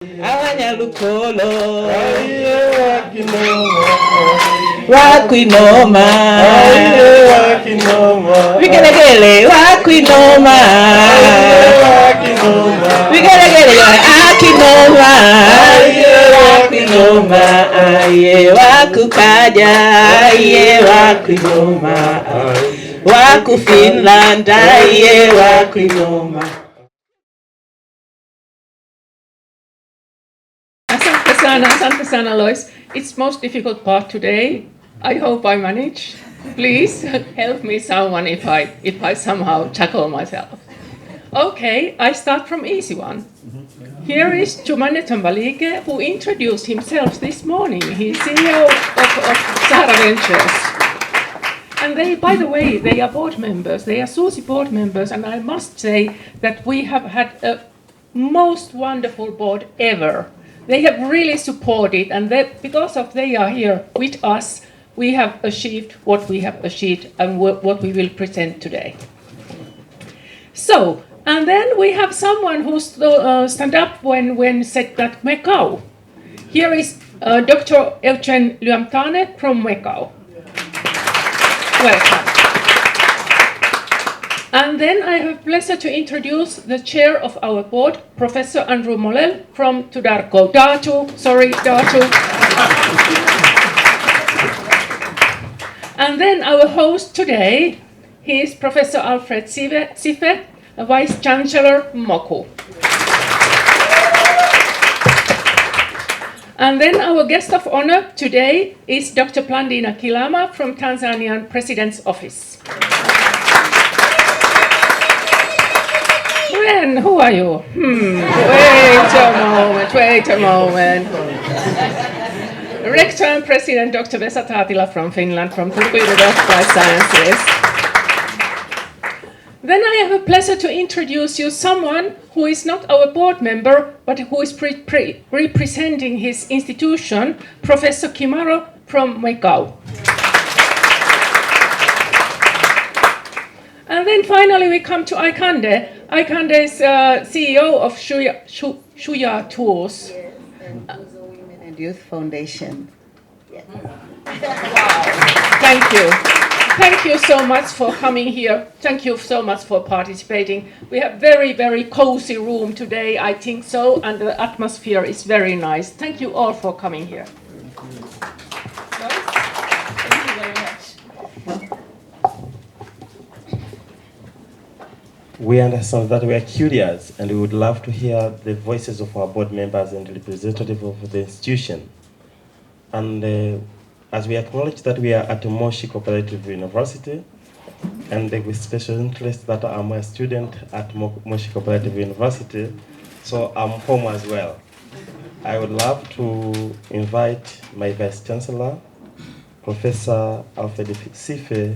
Abanyalukolo wakwinoma vigelegele wakwinoma vigelegele akinoma wakwinoma aye wakukaja aye wakwinoma waku Finland aye wakwinoma. Asante sana, Lois. It's most difficult part today. I hope I manage. Please help me, someone, if I somehow tackle myself. Okay, I start from easy one. Here is Jumane Tambalige, who introduced himself this morning. He's CEO of Sahara Ventures. And they, by the way, they are board members. They are Susie board members, and I must say that we have had a most wonderful board ever. They have really supported, and because of they are here with us, we have achieved what we have achieved and what we will present today. So, and then we have someone who stand up when said that Mekau. Here is Dr. Eugen Lyamtane from Mekau. Welcome. And then I have pleasure to introduce the chair of our board, Professor Andrew Molel from Tudarko. Datu. And then our host today, he is Professor Alfred Sife, Vice Chancellor Moku. And then our guest of honor today is Dr. Plandina Kilama from Tanzanian President's Office. Glenn, who are you? Wait a moment. Rector and President Dr. Vesa Taatila from Finland, from Turku University of Sciences. Then I have a pleasure to introduce you someone who is not our board member, but who is representing his institution, Professor Kimaro from Mekau. And then finally we come to Aikande. Aikande is CEO of Shuya Tours. Yes, and also Women and Youth Foundation. Yeah. Wow. Thank you. Thank you so much for coming here. Thank you so much for participating. We have very, very cozy room today, I think so, and the atmosphere is very nice. Thank you all for coming here. Thank you very much. We understand that we are curious and we would love to hear the voices of our board members and representatives of the institution. And as we acknowledge that we are at Moshi Cooperative University, and with special interest that I'm a student at Moshi Cooperative University, so I'm home as well. I would love to invite my Vice Chancellor, Professor Alfred Sife,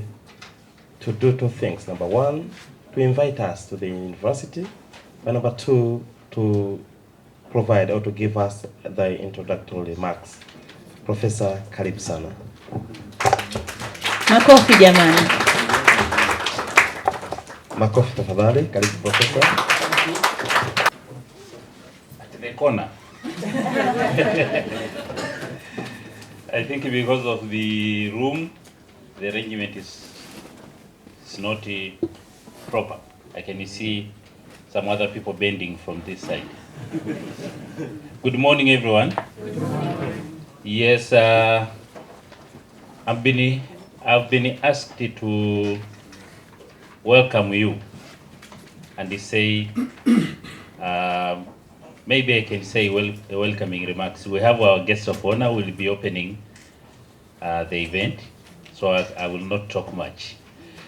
to do two things. Number one, to invite us to the university, and number two, to provide or to give us the introductory remarks. Professor, karibu sana. Makofi jamani. Makofi tafadhali, karibu Professor. At the corner. I think because of the room, the arrangement is not proper. I can see some other people bending from this side. Good morning, everyone. Good morning. Yes, I've been asked to welcome you and say maybe I can say welcoming remarks. We have our guest of honor who will be opening the event, so I will not talk much.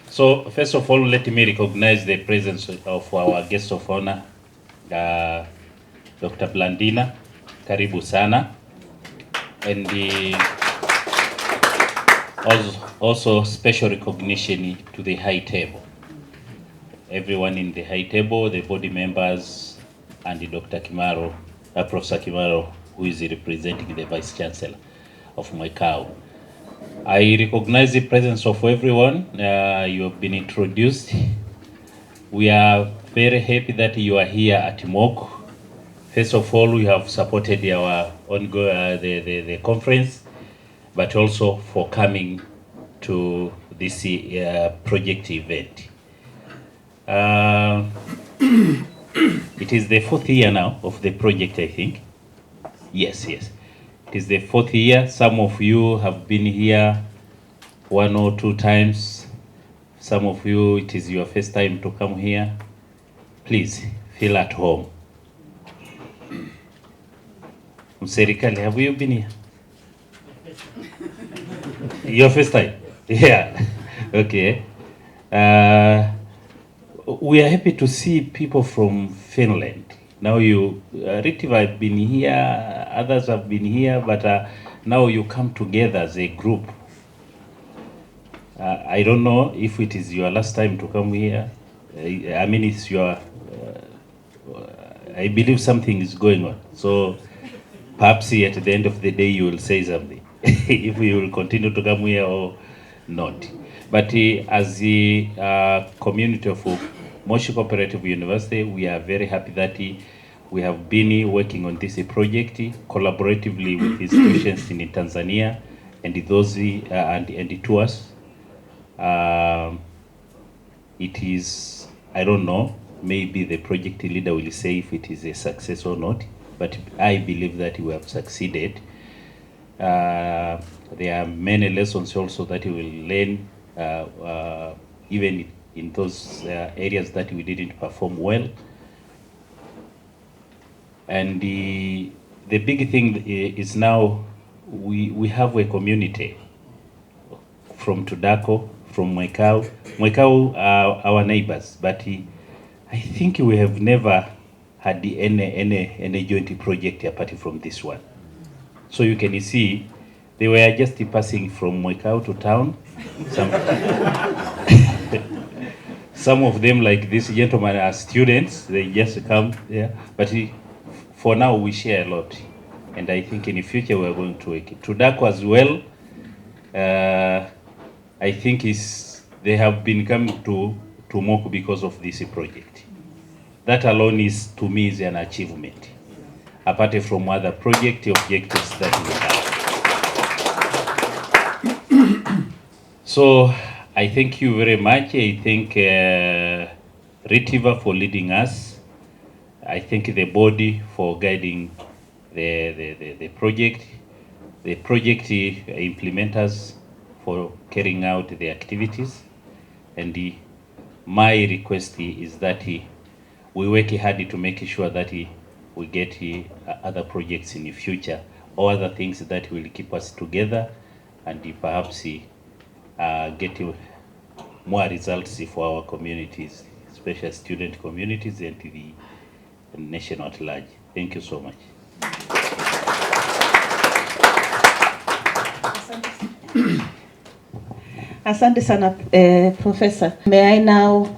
So first of all, let me recognize the presence of our guest of honor, Dr. Plandina. Karibu sana. And also special recognition to the high table. Everyone in the high table, the body members, and the Dr. Kimaro, Professor Kimaro, who is representing the Vice Chancellor of Mekau. I recognize the presence of everyone. You have been introduced. We are very happy that you are here at MOC First of all, we have supported our ongoing the conference, but also for coming to this project event. It is the 4th year now of the project, I think. Yes. It is the 4th year. Some of you have been here 1 or 2 times. Some of you, it is your first time to come here. Please feel at home. Mserikali, have you been here? Your first time? Yeah. Okay. We are happy to see people from Finland. Now you, Ritiva have been here, others have been here, but now you come together as a group. I don't know if it is your last time to come here. I mean, it's your, I believe something is going on. So perhaps at the end of the day you will say something, if you will continue to come here or not. But as the community of Moshi Cooperative University, we are very happy that we have been working on this project collaboratively with institutions in Tanzania and those and to us. It is, I don't know, maybe the project leader will say if it is a success or not, but I believe that we have succeeded. There are many lessons also that we will learn, even in those areas that we didn't perform well. And the big thing is now we have a community from Tudako, from Mwekao. Mwekao are our neighbors, but I think we have never had any joint project apart from this one. So you can see, they were just passing from Mwekao to town. Some of them, like this gentleman, are students. They just come there. But for now, we share a lot. And I think in the future, we are going to work it. Tudako as well, I think they have been coming to Moku because of this project. That alone is, to me, is an achievement, apart from other project objectives that we have. So I thank you very much. I thank Ritiva for leading us. I thank the body for guiding the project implementers for carrying out the activities. And my request is that we work hard to make sure that we get other projects in the future or other things that will keep us together and perhaps get more results for our communities, especially student communities and the nation at large. Thank you so much. Asante sana, Professor. May I now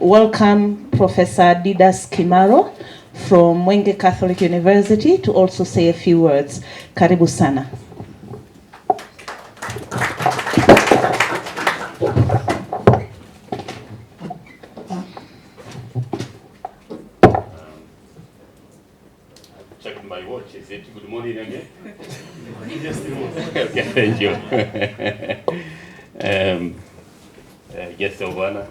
welcome Professor Didas Kimaro from Mwenge Catholic University to also say a few words. Karibu sana. Check my watch. Is it good morning again? Yes, okay, thank you. Guests of honor,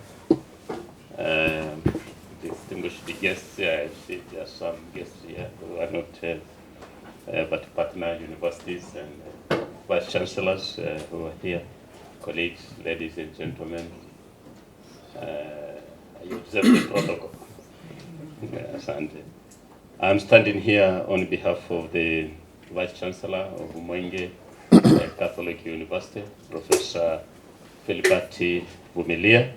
distinguished guests, I see there are some guests here who are not, but partner universities and vice chancellors who are here, colleagues, ladies and gentlemen. I observe the protocol. Asante. I'm standing here on behalf of the Vice Chancellor of Mwenge Catholic University, Professor Philibert Vumilia,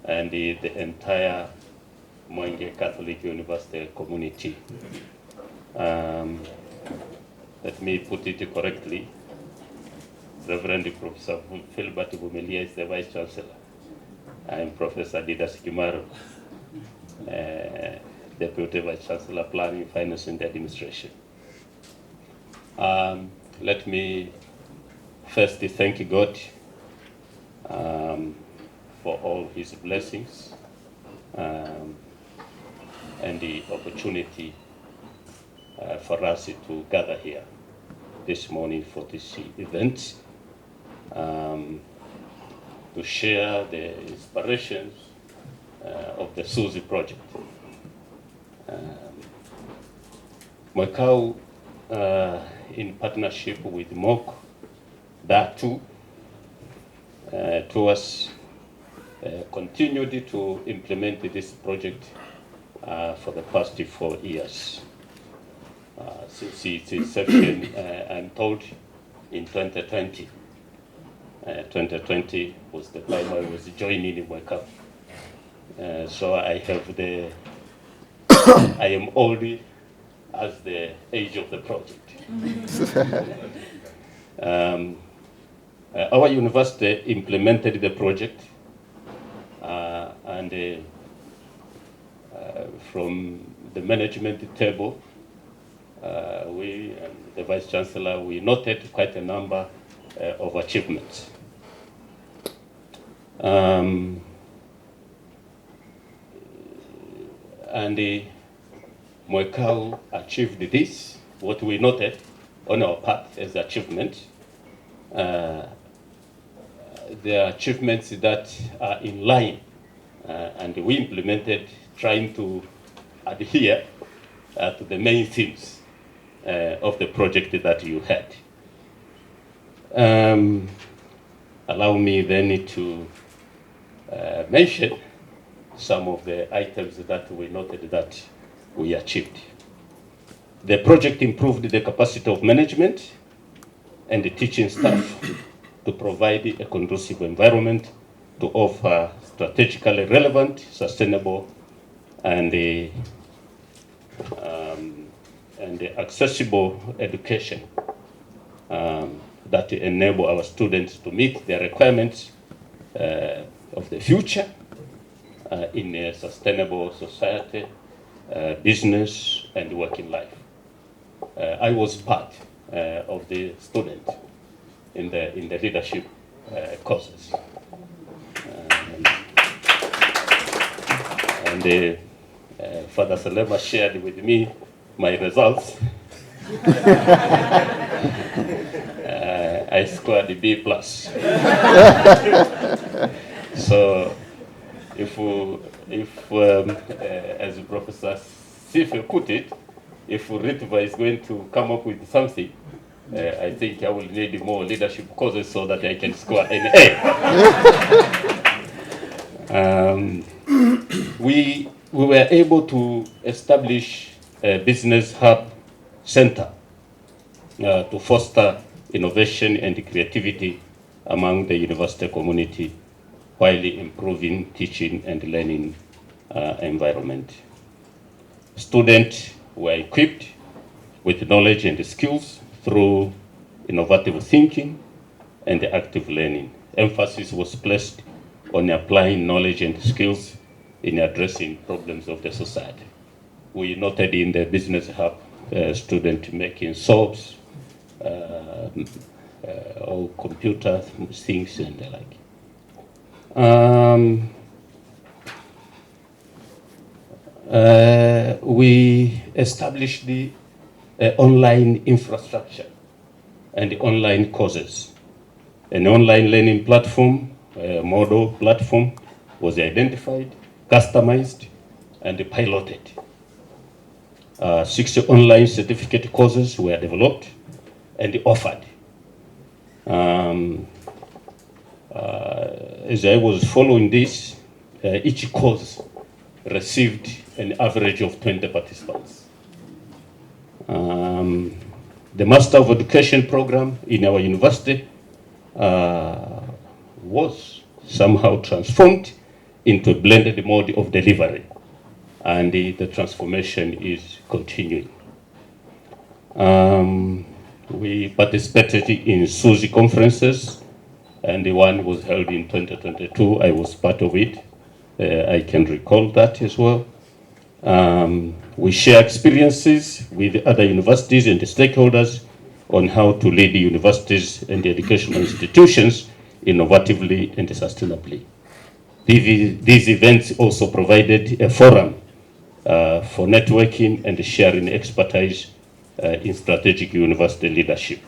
and the entire Mwenge Catholic University community. Let me put it correctly. Reverend Professor Philibert Vumilia is the Vice Chancellor. I'm Professor Didas Kimaro, Deputy Vice Chancellor, Planning, Finance and Administration. Let me first thank God for all his blessings and the opportunity for us to gather here this morning for this event, to share the inspirations of the Susie project. Mwekau, in partnership with MOC, DATU, to us, continued to implement this project for the past 4 years. Since its inception, I'm told, in 2020. 2020 was the time I was joining in Mwekau. So I have the, I am old as the age of the project. Our university implemented the project, and from the management table, we and the Vice Chancellor, we noted quite a number of achievements. And Mwekau achieved this, what we noted on our path as achievement. The achievements that are in line, and we implemented trying to adhere to the main themes of the project that you had. Allow me then to mention some of the items that we noted that we achieved. The project improved the capacity of management and the teaching staff to provide a conducive environment to offer strategically relevant, sustainable, and accessible education that enable our students to meet their requirements of the future in a sustainable society, business, and working life. I was part of the student in the leadership courses. And Father Salema shared with me my results. I scored a B+. So, if as Professor Sife put it, if Ritva is going to come up with something, I think I will need more leadership courses so that I can score an A. We were able to establish a business hub center to foster innovation and creativity among the university community while improving teaching and learning environment. Students were equipped with knowledge and skills through innovative thinking and active learning. Emphasis was placed on applying knowledge and skills in addressing problems of the society. We noted in the business hub student making soaps, or computer things and the like. We established the online infrastructure and the online courses. An online learning platform, model platform, was identified, customized, and piloted. 60 online certificate courses were developed and offered. As I was following this, each course received an average of 20 participants. The Master of Education program in our university was somehow transformed into a blended mode of delivery, and the transformation is continuing. We participated in Susie conferences, and the one was held in 2022. I was part of it. I can recall that as well. We share experiences with other universities and stakeholders on how to lead the universities and the educational institutions innovatively and sustainably. These events also provided a forum for networking and sharing expertise in strategic university leadership.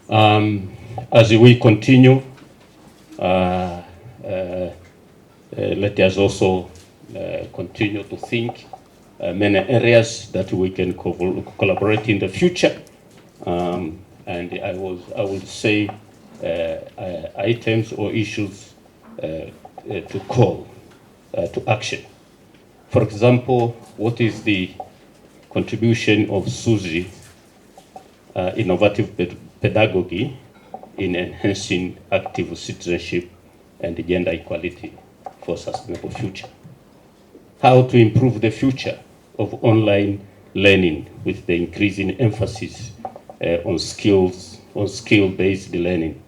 As we continue, let us also continue to think many areas that we can collaborate in the future. And I would say items or issues to call to action. For example, what is the contribution of Susie innovative pedagogy in enhancing active citizenship and gender equality for sustainable future? How to improve the future of online learning with the increasing emphasis on skill-based learning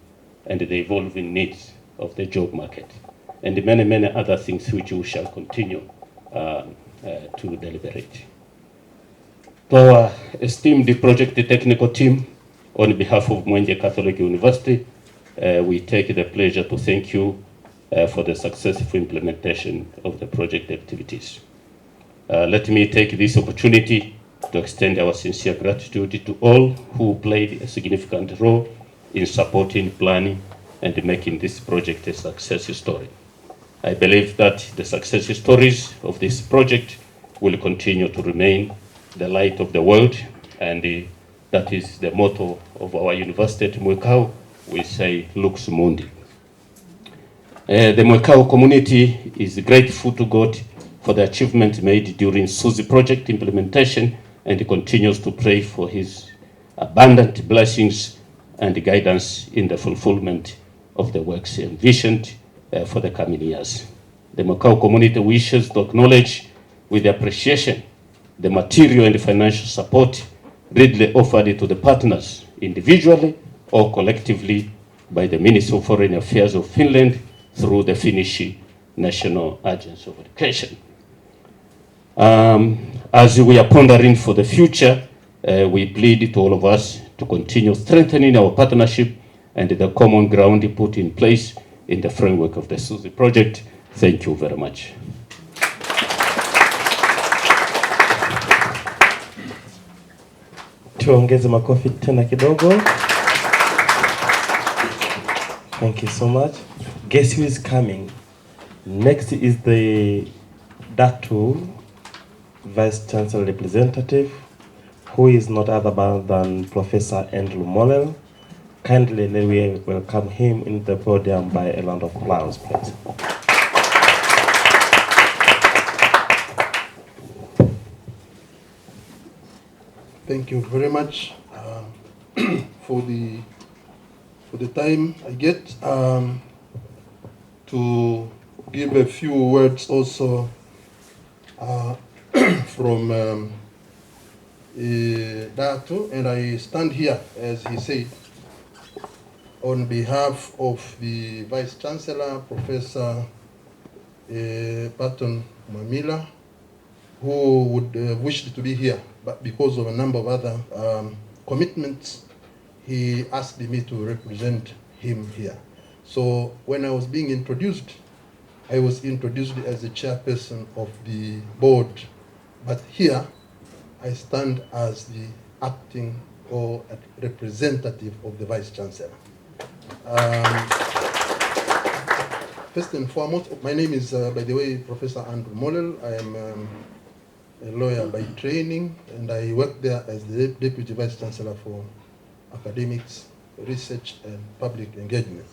and the evolving needs of the job market, and many, many other things which we shall continue to deliberate. To our esteemed project technical team, on behalf of Mwenge Catholic University, we take the pleasure to thank you for the successful implementation of the project activities. Let me take this opportunity to extend our sincere gratitude to all who played a significant role in supporting, planning, and making this project a success story. I believe that the success stories of this project will continue to remain the light of the world, and that is the motto of our university at Mwekao. We say, Lux Mundi. The Mwekao community is grateful to God for the achievement made during Susie project implementation, and continues to pray for his abundant blessings and guidance in the fulfillment of the works envisioned for the coming years. The Mwekao community wishes to acknowledge with appreciation the material and financial support readily offered to the partners, individually or collectively, by the Ministry of Foreign Affairs of Finland through the Finnish National Agency of Education. As we are pondering for the future, we plead to all of us to continue strengthening our partnership and the common ground put in place in the framework of the Susie project. Thank you very much. Tuongeze makofi tena kidogo. Thank you so much. Guess who is coming? Next is the DATU Vice Chancellor Representative, who is not other than Professor Andrew Mollel. Kindly let me welcome him in the podium by a round of applause, please. Thank you very much for the time I get to give a few words also from Datu, and I stand here, as he said, on behalf of the Vice Chancellor, Professor Patton Mamila, who would wish to be here, but because of a number of other commitments, he asked me to represent him here. So when I was being introduced, I was introduced as the chairperson of the board, but here I stand as the acting or representative of the Vice Chancellor. First and foremost, my name is, by the way, Professor Andrew Mollel. I am a lawyer by training, and I work there as the Deputy Vice Chancellor for Academics, Research, and Public Engagement.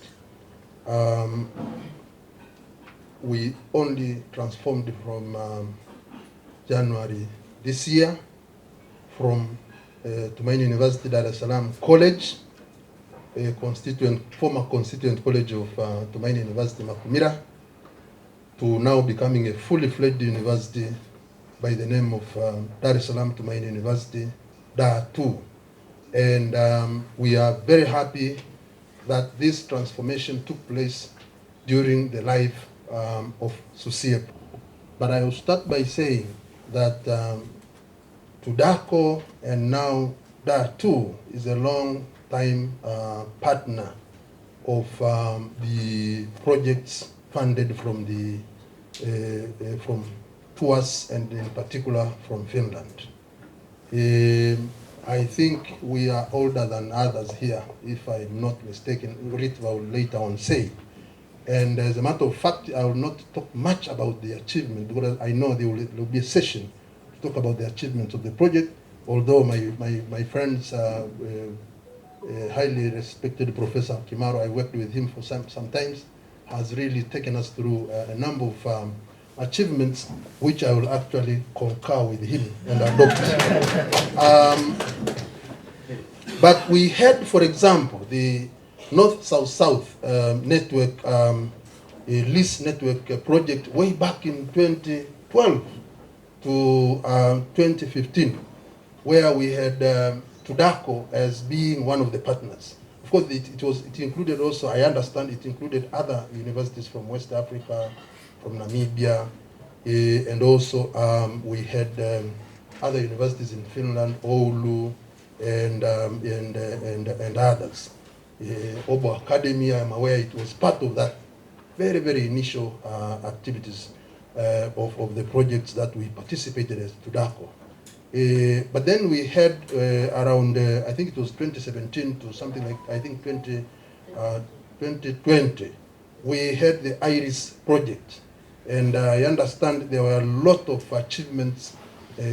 We only transformed from January this year from Tumaini University Dar es Salaam College, a former constituent college of Tumaini University Makumira, to now becoming a fully fledged university by the name of Dar es Salaam Tumaini University, DA2. And we are very happy that this transformation took place during the life of Susie. But I will start by saying that TUDACO and now DA2 is a long time partner of the projects funded from to us, and in particular from Finland. I think we are older than others here, if I'm not mistaken. Ritva will later on say. And as a matter of fact, I will not talk much about the achievement because I know there will be a session to talk about the achievements of the project, although my friends, highly respected Professor Kimaro, I worked with him for some times, has really taken us through a number of achievements which I will actually concur with him and adopt. But we had, for example, the North-South-South network, lease network project way back in 2012 to 2015, where we had tobacco as being one of the partners. Of course, it included also, I understand, it included other universities from West Africa, from Namibia, and also we had other universities in Finland, Oulu, and others. Obo Academy, I'm aware it was part of that very, very initial activities of the projects that we participated as tobacco. But then we had around, I think it was 2017 to something like, I think 2020, we had the IRIS project. And I understand there were a lot of achievements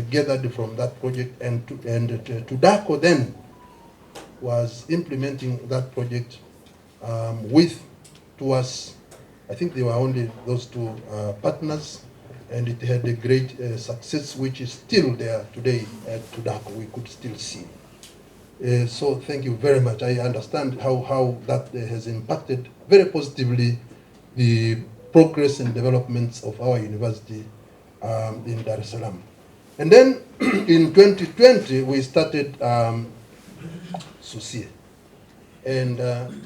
gathered from that project. And tobacco then was implementing that project with, to us, I think there were only those two partners, and it had a great success, which is still there today at tobacco. We could still see. So thank you very much. I understand how that has impacted very positively the progress and developments of our university in Dar es Salaam. And then in 2020, we started Susie. And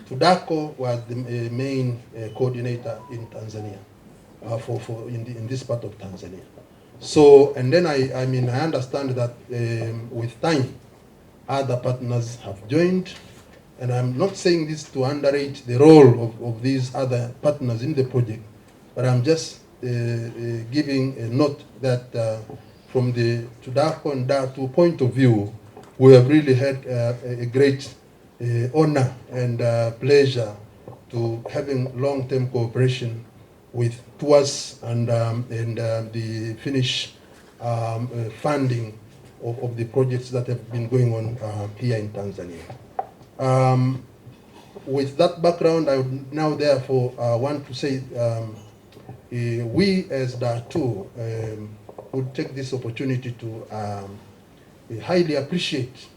tobacco was the main coordinator in Tanzania, in this part of Tanzania. So, and then I understand that with time, other partners have joined, and I'm not saying this to underrate the role of these other partners in the project, but I'm just giving a note that from the tobacco and Datu point of view, we have really had a great honor and pleasure to having long-term cooperation with TUAS and the Finnish funding of the projects that have been going on here in Tanzania. With that background, I would now therefore want to say we as Datu would take this opportunity to highly appreciate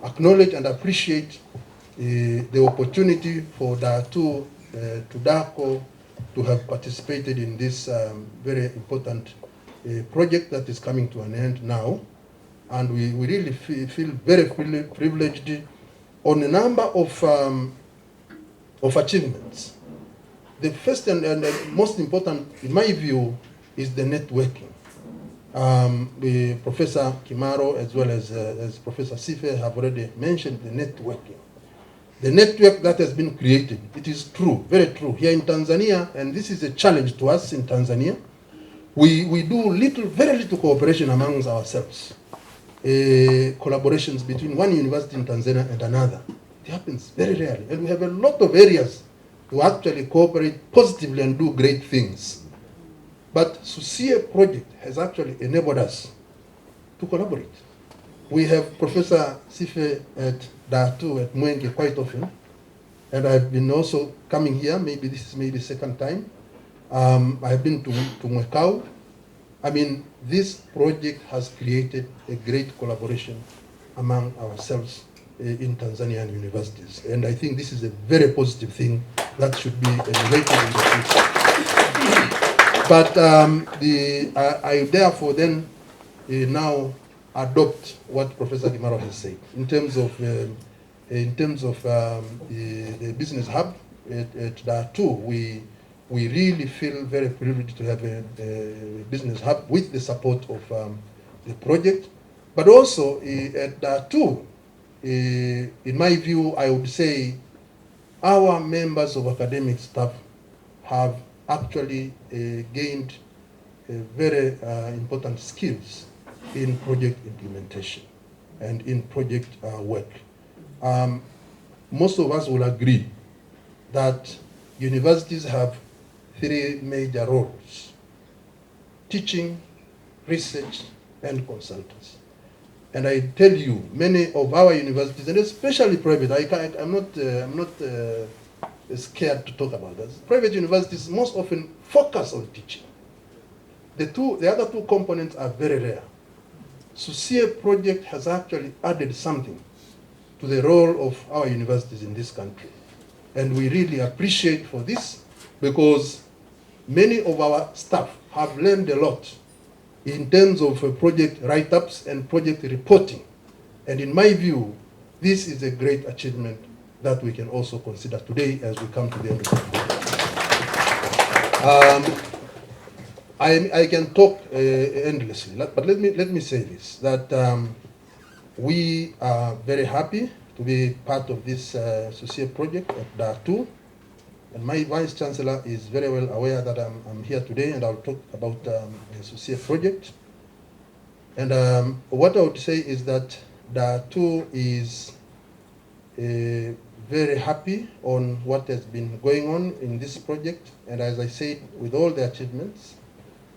acknowledge and appreciate the opportunity for Datu tobacco to have participated in this very important project that is coming to an end now. And we really feel very privileged on a number of achievements. The first and the most important, in my view, is the networking. The Professor Kimaro as well as Professor Sife have already mentioned the networking. The network that has been created, it is true, very true, here in Tanzania, and this is a challenge to us in Tanzania. We do very little cooperation amongst ourselves. Collaborations between one university in Tanzania and another. It happens very rarely. And we have a lot of areas to actually cooperate positively and do great things. But Susie project has actually enabled us to collaborate. We have Professor Sife at Datu at Mwenge quite often. And I've been also coming here, maybe this is maybe second time. I've been to Mwekau. I mean, this project has created a great collaboration among ourselves in Tanzanian universities. And I think this is a very positive thing that should be elevated in the future. But I therefore then now adopt what Professor Kimaro has said in terms of the business hub at Datu. We really feel very privileged to have a business hub with the support of the project. But also at Datu, in my view, I would say our members of academic staff have actually gained very important skills in project implementation and in project work. Most of us will agree that universities have three major roles: teaching, research, and consultancy. And I tell you, many of our universities, and especially private, I'm not scared to talk about that. Private universities most often focus on teaching. The other two components are very rare. Susie project has actually added something to the role of our universities in this country. And we really appreciate for this, because many of our staff have learned a lot in terms of project write-ups and project reporting. And in my view, this is a great achievement that we can also consider today as we come to the end of the day. I can talk endlessly, but let me say this, that we are very happy to be part of this Susie project at Dar2. And my Vice Chancellor is very well aware that I'm here today, and I'll talk about the Susie project. And what I would say is that Dar2 is very happy on what has been going on in this project. And as I said, with all the achievements,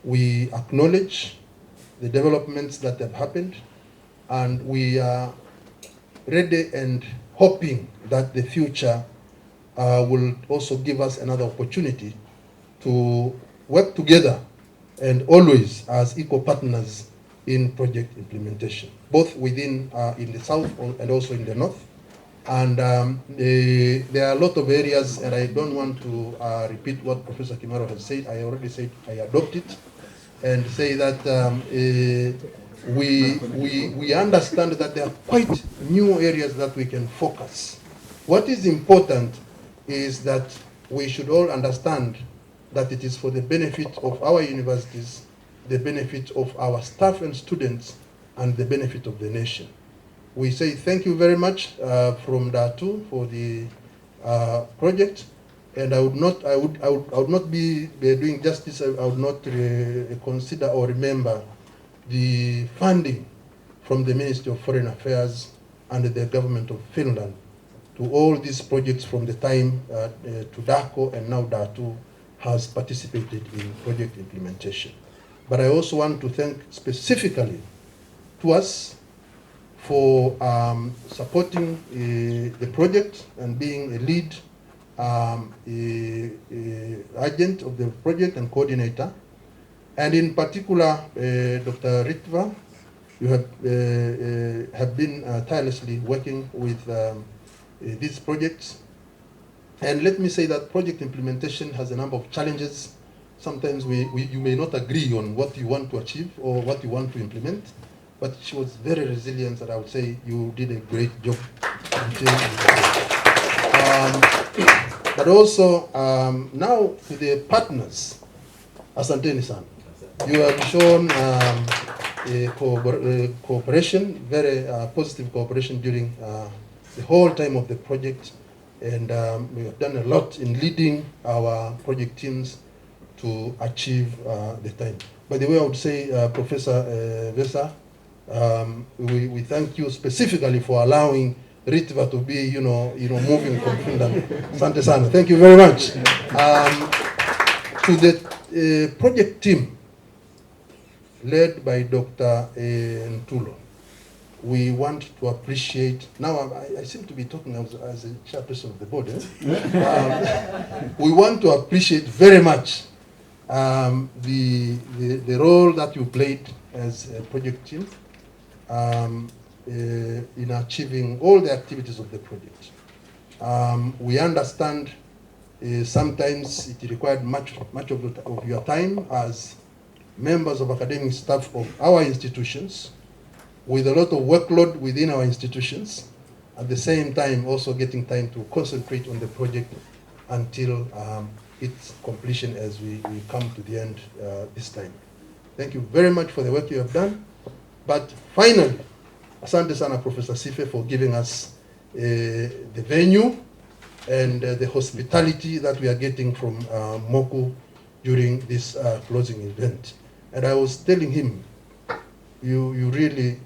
we acknowledge the developments that have happened, and we are ready and hoping that the future will also give us another opportunity to work together and always as equal partners in project implementation, both within in the south and also in the north. And there are a lot of areas, and I don't want to repeat what Professor Kimaro has said. I already said I adopt it, and say that we understand that there are quite new areas that we can focus. What is important is that we should all understand that it is for the benefit of our universities, the benefit of our staff and students, and the benefit of the nation. We say thank you very much from Dar2 for the project, and I would not be doing justice. I would not consider or remember the funding from the Ministry of Foreign Affairs and the government of Finland to all these projects from the time to DACO, and now Dar2 has participated in project implementation. But I also want to thank specifically to us for supporting the project and being a lead agent of the project and coordinator. And in particular, Dr. Ritva, you have been tirelessly working with these projects. And let me say that project implementation has a number of challenges. Sometimes you may not agree on what you want to achieve or what you want to implement, but she was very resilient, and I would say you did a great job. But also, now to the partners, asanteni sana. You have shown cooperation, very positive cooperation during the whole time of the project, and we have done a lot in leading our project teams to achieve the time. By the way, I would say, Professor Vesa, we thank you specifically for allowing Ritva to be, moving from Finland. Asante sana. Thank you very much. To the project team led by Dr. Ntulo, we want to appreciate, now I seem to be talking as a chairperson of the board. We want to appreciate very much the role that you played as a project team in achieving all the activities of the project. We understand sometimes it required much of your time as members of academic staff of our institutions, with a lot of workload within our institutions, at the same time also getting time to concentrate on the project until its completion as we come to the end this time. Thank you very much for the work you have done. But finally, asante sana Professor Sife for giving us the venue and the hospitality that we are getting from Moku during this closing event. And I was telling him, you really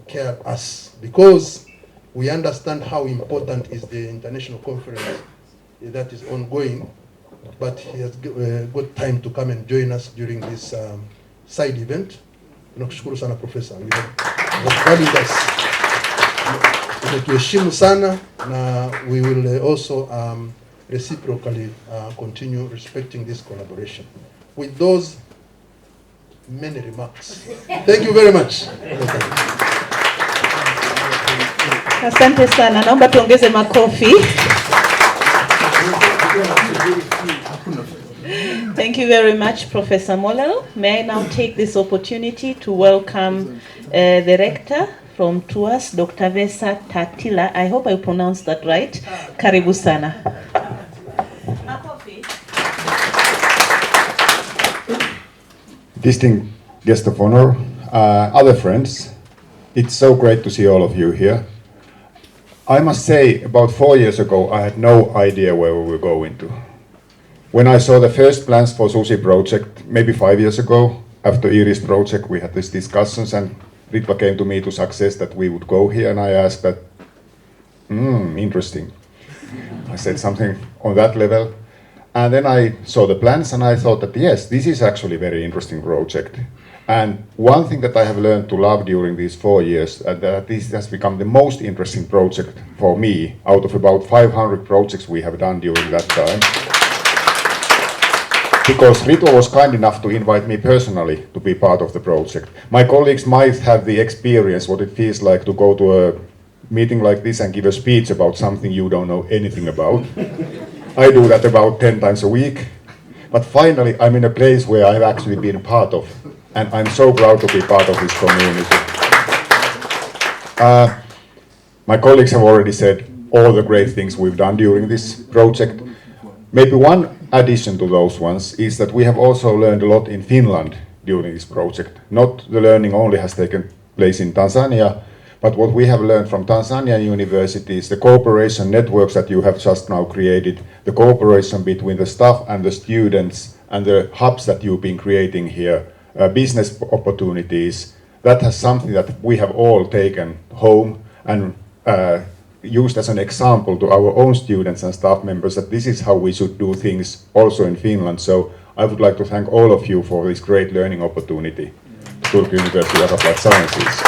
care us, because we understand how important is the international conference that is ongoing, but he has got time to come and join us during this side event. Nakushukuru sana Professor, you have valued us. Umetuheshimu sana, na we will also reciprocally continue respecting this collaboration. With those many remarks, thank you very much. Asante sana, naomba tuongeze makofi. Thank you very much, Professor Molelo. May I now take this opportunity to welcome the rector from TUAS, Dr. Vesa Tatila. I hope I pronounced that right. Karibu sana. Distinguished guest of honor, other friends, it's so great to see all of you here. I must say, about 4 years ago, I had no idea where we were going to. When I saw the first plans for Susie project, maybe 5 years ago, after Iris project, we had these discussions, and Ritva came to me to suggest that we would go here, and I asked that, interesting. I said something on that level. And then I saw the plans, and I thought that, yes, this is actually a very interesting project. And one thing that I have learned to love during these 4 years, that this has become the most interesting project for me out of about 500 projects we have done during that time. Because Ritva was kind enough to invite me personally to be part of the project. My colleagues might have the experience what it feels like to go to a meeting like this and give a speech about something you don't know anything about. I do that about 10 times a week. But finally, I'm in a place where I've actually been part of. And I'm so proud to be part of this community. My colleagues have already said all the great things we've done during this project. Maybe one addition to those ones is that we have also learned a lot in Finland during this project. Not the learning only has taken place in Tanzania, but what we have learned from Tanzanian universities, the cooperation networks that you have just now created, the cooperation between the staff and the students, and the hubs that you've been creating here, business opportunities, that has something that we have all taken home and used as an example to our own students and staff members, that this is how we should do things also in Finland. So I would like to thank all of you for this great learning opportunity to Turku University of Applied Sciences.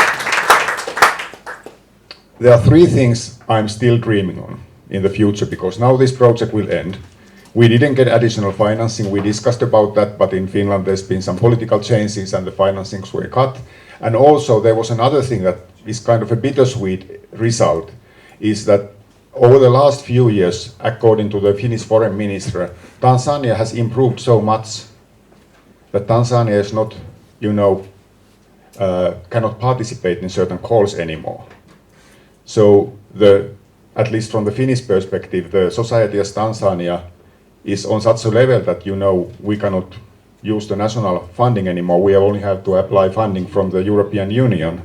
There are 3 things I'm still dreaming on in the future, because now this project will end. We didn't get additional financing, we discussed about that, but in Finland there's been some political changes and the financings were cut. And also there was another thing that is kind of a bittersweet result, is that over the last few years, according to the Finnish foreign minister, Tanzania has improved so much that Tanzania is not, cannot participate in certain calls anymore. So at least from the Finnish perspective, the society as Tanzania is on such a level that, we cannot use the national funding anymore. We only have to apply funding from the European Union.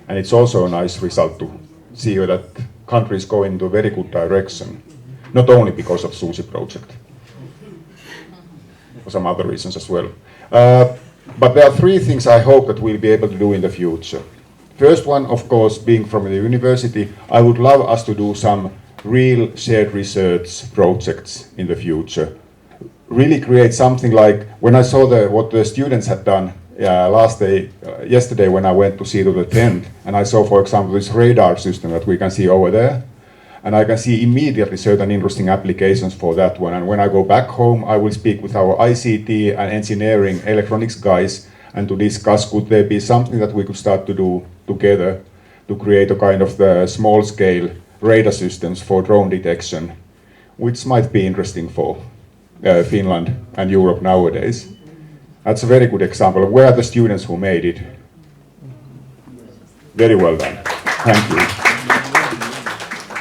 And it's also a nice result to see that countries go into a very good direction, not only because of Susie project, for some other reasons as well. But there are 3 things I hope that we'll be able to do in the future. First one, of course, being from the university, I would love us to do some real shared research projects in the future. Really create something like, when I saw what the students had done yesterday when I went to see to the tent, and I saw, for example, this radar system that we can see over there, and I can see immediately certain interesting applications for that one. And when I go back home, I will speak with our ICT and engineering electronics guys and to discuss, could there be something that we could start to do together to create a kind of the small-scale radar systems for drone detection, which might be interesting for Finland and Europe nowadays. That's a very good example. Where are the students who made it? Very well done. Thank you.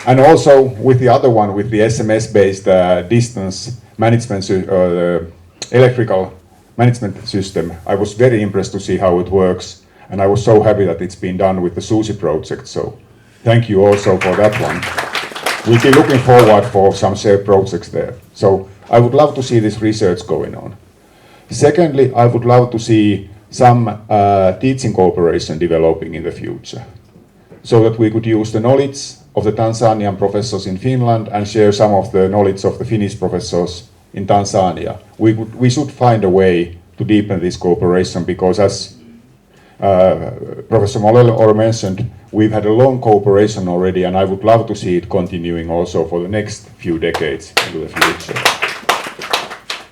And also with the other one, with the SMS-based distance management, electrical management system, I was very impressed to see how it works. And I was so happy that it's been done with the Susie project. So thank you also for that one. We'll be looking forward for some shared projects there. So I would love to see this research going on. Secondly, I would love to see some teaching cooperation developing in the future, so that we could use the knowledge of the Tanzanian professors in Finland and share some of the knowledge of the Finnish professors in Tanzania. We should find a way to deepen this cooperation, because as Professor Molel mentioned, we've had a long cooperation already, and I would love to see it continuing also for the next few decades into the future.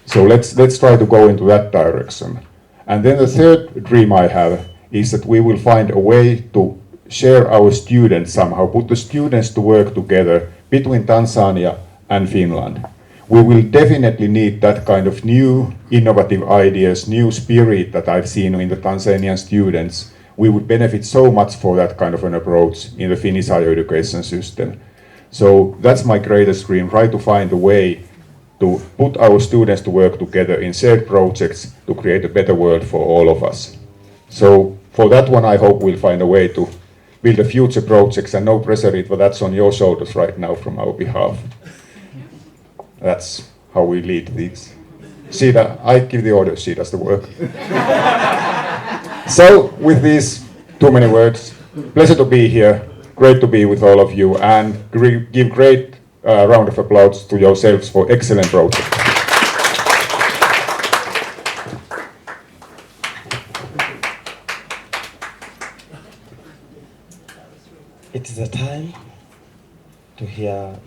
So let's try to go into that direction. And then the third dream I have is that we will find a way to share our students somehow, put the students to work together between Tanzania and Finland. We will definitely need that kind of new innovative ideas, new spirit that I've seen in the Tanzanian students. We would benefit so much for that kind of an approach in the Finnish higher education system. So that's my greatest dream, try to find a way to put our students to work together in shared projects to create a better world for all of us. So for that one, I hope we'll find a way to build a future projects, and no pressure, but that's on your shoulders right now from our behalf. That's how we lead these. Sida, I give the order, she does the work. So, with these too many words, pleasure to be here, great to be with all of you, and give great round of applause to yourselves for excellent project. It is a time to hear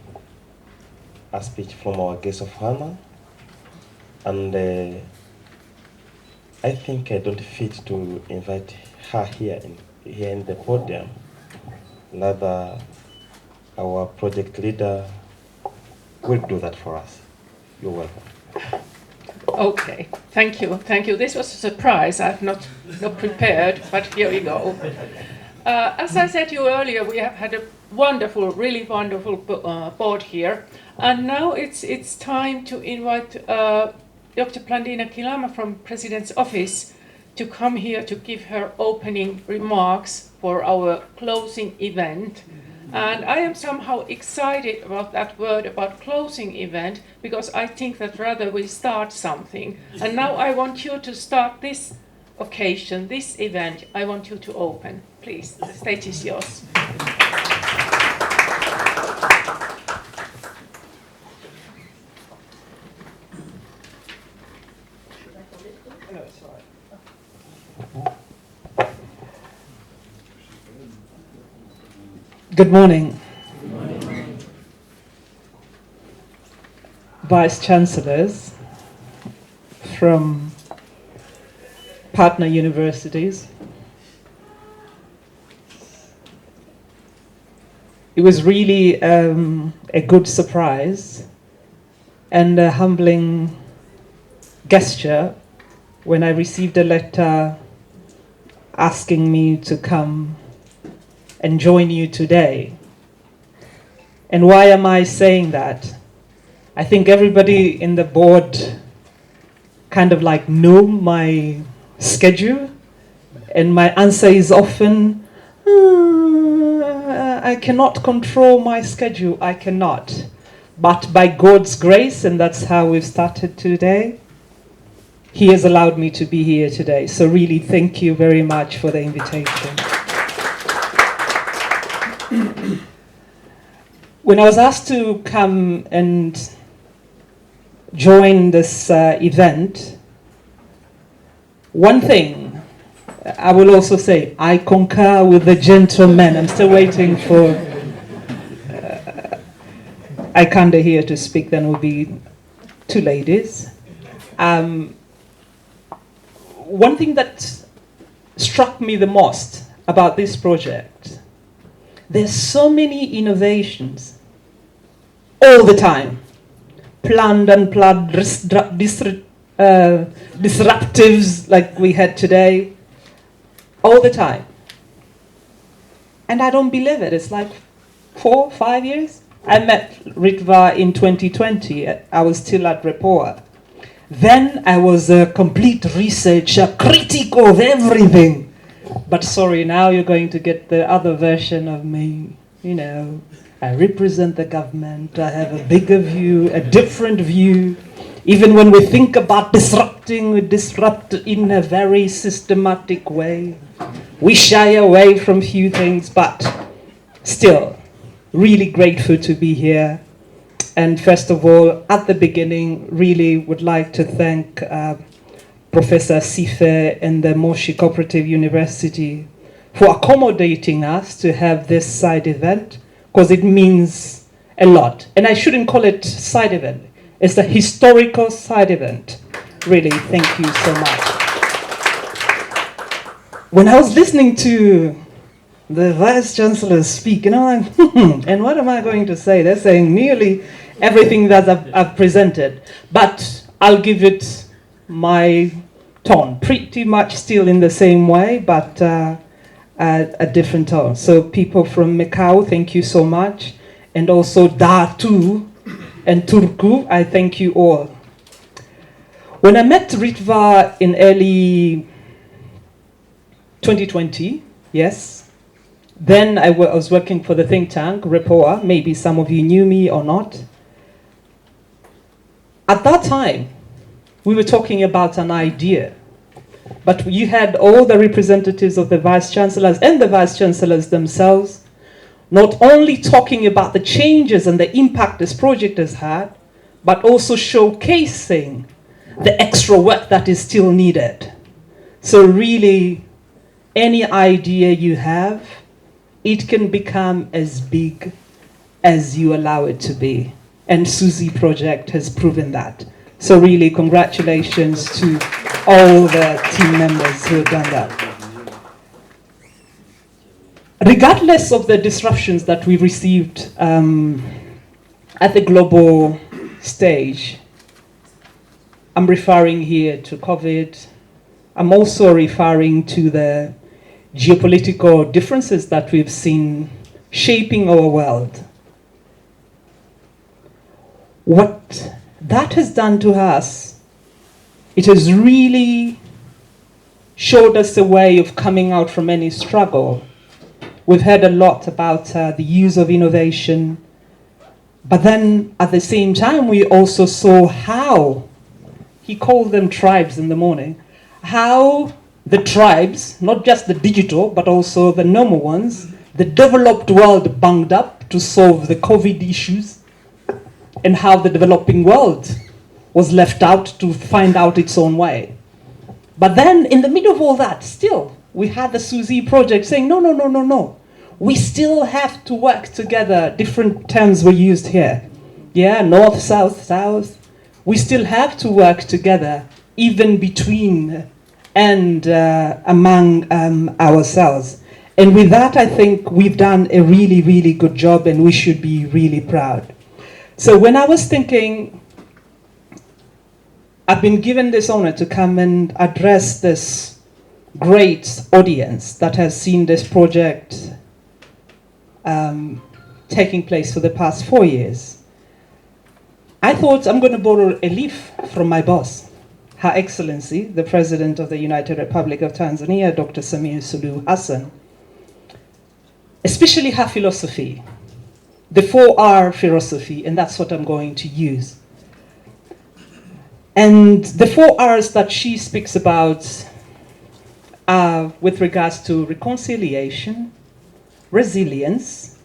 a speech from our guest of honor, and I think I don't fit to invite her here in the podium. Rather, our project leader will do that for us. You're welcome. Okay, thank you. This was a surprise. I've not prepared, but here we go. As I said to you earlier, we have had a really wonderful board here, and now it's time to invite Dr. Blandina Kilama from President's Office to come here to give her opening remarks for our closing event. And I am somehow excited about that word, about closing event, because I think that rather we start something. And now I want you to start this occasion, this event. I want you to open. Please, the stage is yours. Good morning. Vice Chancellors from partner universities. It was really a good surprise and a humbling gesture when I received a letter asking me to come and join you today. And why am I saying that? I think everybody in the board kind of like know my schedule, and my answer is often, I cannot control my schedule, I cannot. But by God's grace, and that's how we've started today, He has allowed me to be here today. So really, thank you very much for the invitation. When I was asked to come and join this event, one thing I will also say, I concur with the gentleman. I'm still waiting for Ikanda here to speak, then will be two ladies. One thing that struck me the most about this project, there's so many innovations all the time, planned, unplanned, disruptives like we had today, all the time. And I don't believe it. It's like 4, 5 years. I met Ritva in 2020. I was still at Rapport. Then I was a complete researcher, critic of everything. But sorry, now you're going to get the other version of me. You know, I represent the government. I have a bigger view, a different view. Even when we think about disrupting, we disrupt in a very systematic way. We shy away from few things, but still, really grateful to be here. And first of all, at the beginning, really would like to thank Professor Sife and the Moshi Cooperative University for accommodating us to have this side event, because it means a lot. And I shouldn't call it side event. It's a historical side event. Really, thank you so much. When I was listening to the Vice Chancellor speak, and I'm like, and what am I going to say? They're saying nearly everything that I've presented, but I'll give it my tone, pretty much still in the same way, but a different tone. So people from Macau, thank you so much. And also Datu and Turku, I thank you all. When I met Ritva in early 2020, yes, then I was working for the think tank, Repoa. Maybe some of you knew me or not. At that time, we were talking about an idea, but you had all the representatives of the vice chancellors and the vice chancellors themselves not only talking about the changes and the impact this project has had, but also showcasing the extra work that is still needed. So really, any idea you have, it can become as big as you allow it to be. And Susie project has proven that. So really, congratulations to all the team members who have done that. Regardless of the disruptions that we received at the global stage, I'm referring here to COVID. I'm also referring to the geopolitical differences that we've seen shaping our world. What that has done to us, it has really showed us a way of coming out from any struggle. We've heard a lot about the use of innovation, but then at the same time, we also saw how, he called them tribes in the morning, how the tribes, not just the digital, but also the normal ones, the developed world banged up to solve the COVID issues, and how the developing world was left out to find out its own way. But then in the middle of all that, still, we had the Susie project saying, no, no, no, no, no. We still have to work together. Different terms were used here. Yeah, north, south, south. We still have to work together, even between and among ourselves. And with that, I think we've done a really, really good job, and we should be really proud. So when I was thinking, I've been given this honor to come and address this great audience that has seen this project taking place for the past 4 years. I thought I'm going to borrow a leaf from my boss, Her Excellency, the President of the United Republic of Tanzania, Dr. Samia Suluhu Hassan, especially her philosophy, the 4R philosophy, and that's what I'm going to use. And the 4 R's that she speaks about are with regards to reconciliation, resilience,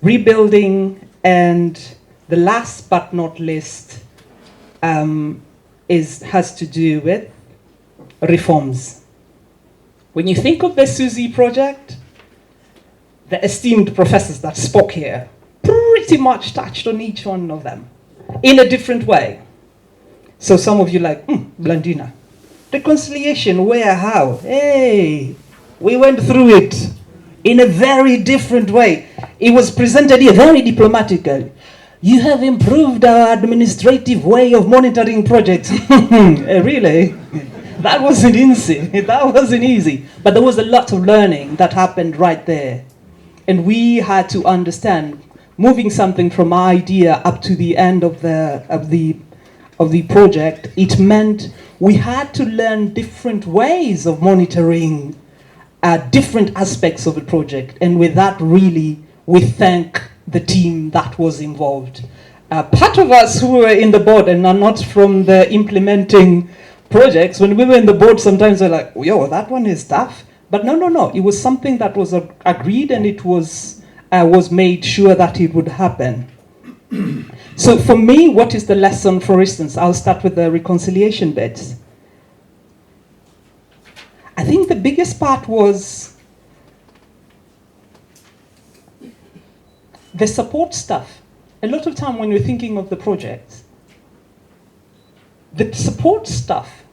rebuilding, and the last but not least has to do with reforms. When you think of the Susie project, the esteemed professors that spoke here pretty much touched on each one of them in a different way. So some of you like, Blandina, reconciliation, where, how? Hey, we went through it in a very different way. It was presented here very diplomatically. You have improved our administrative way of monitoring projects. Really? That wasn't easy. That wasn't easy. But there was a lot of learning that happened right there. And we had to understand, moving something from idea up to the end of the project, it meant we had to learn different ways of monitoring different aspects of the project. And with that, really, we thank the team that was involved. Part of us who were in the board and are not from the implementing projects, when we were in the board, sometimes we're like, yo, that one is tough. But no. It was something that was agreed, and it was made sure that it would happen. So for me, what is the lesson, for instance? I'll start with the reconciliation bits. I think the biggest part was the support staff. A lot of time when you're thinking of the project, the support staff,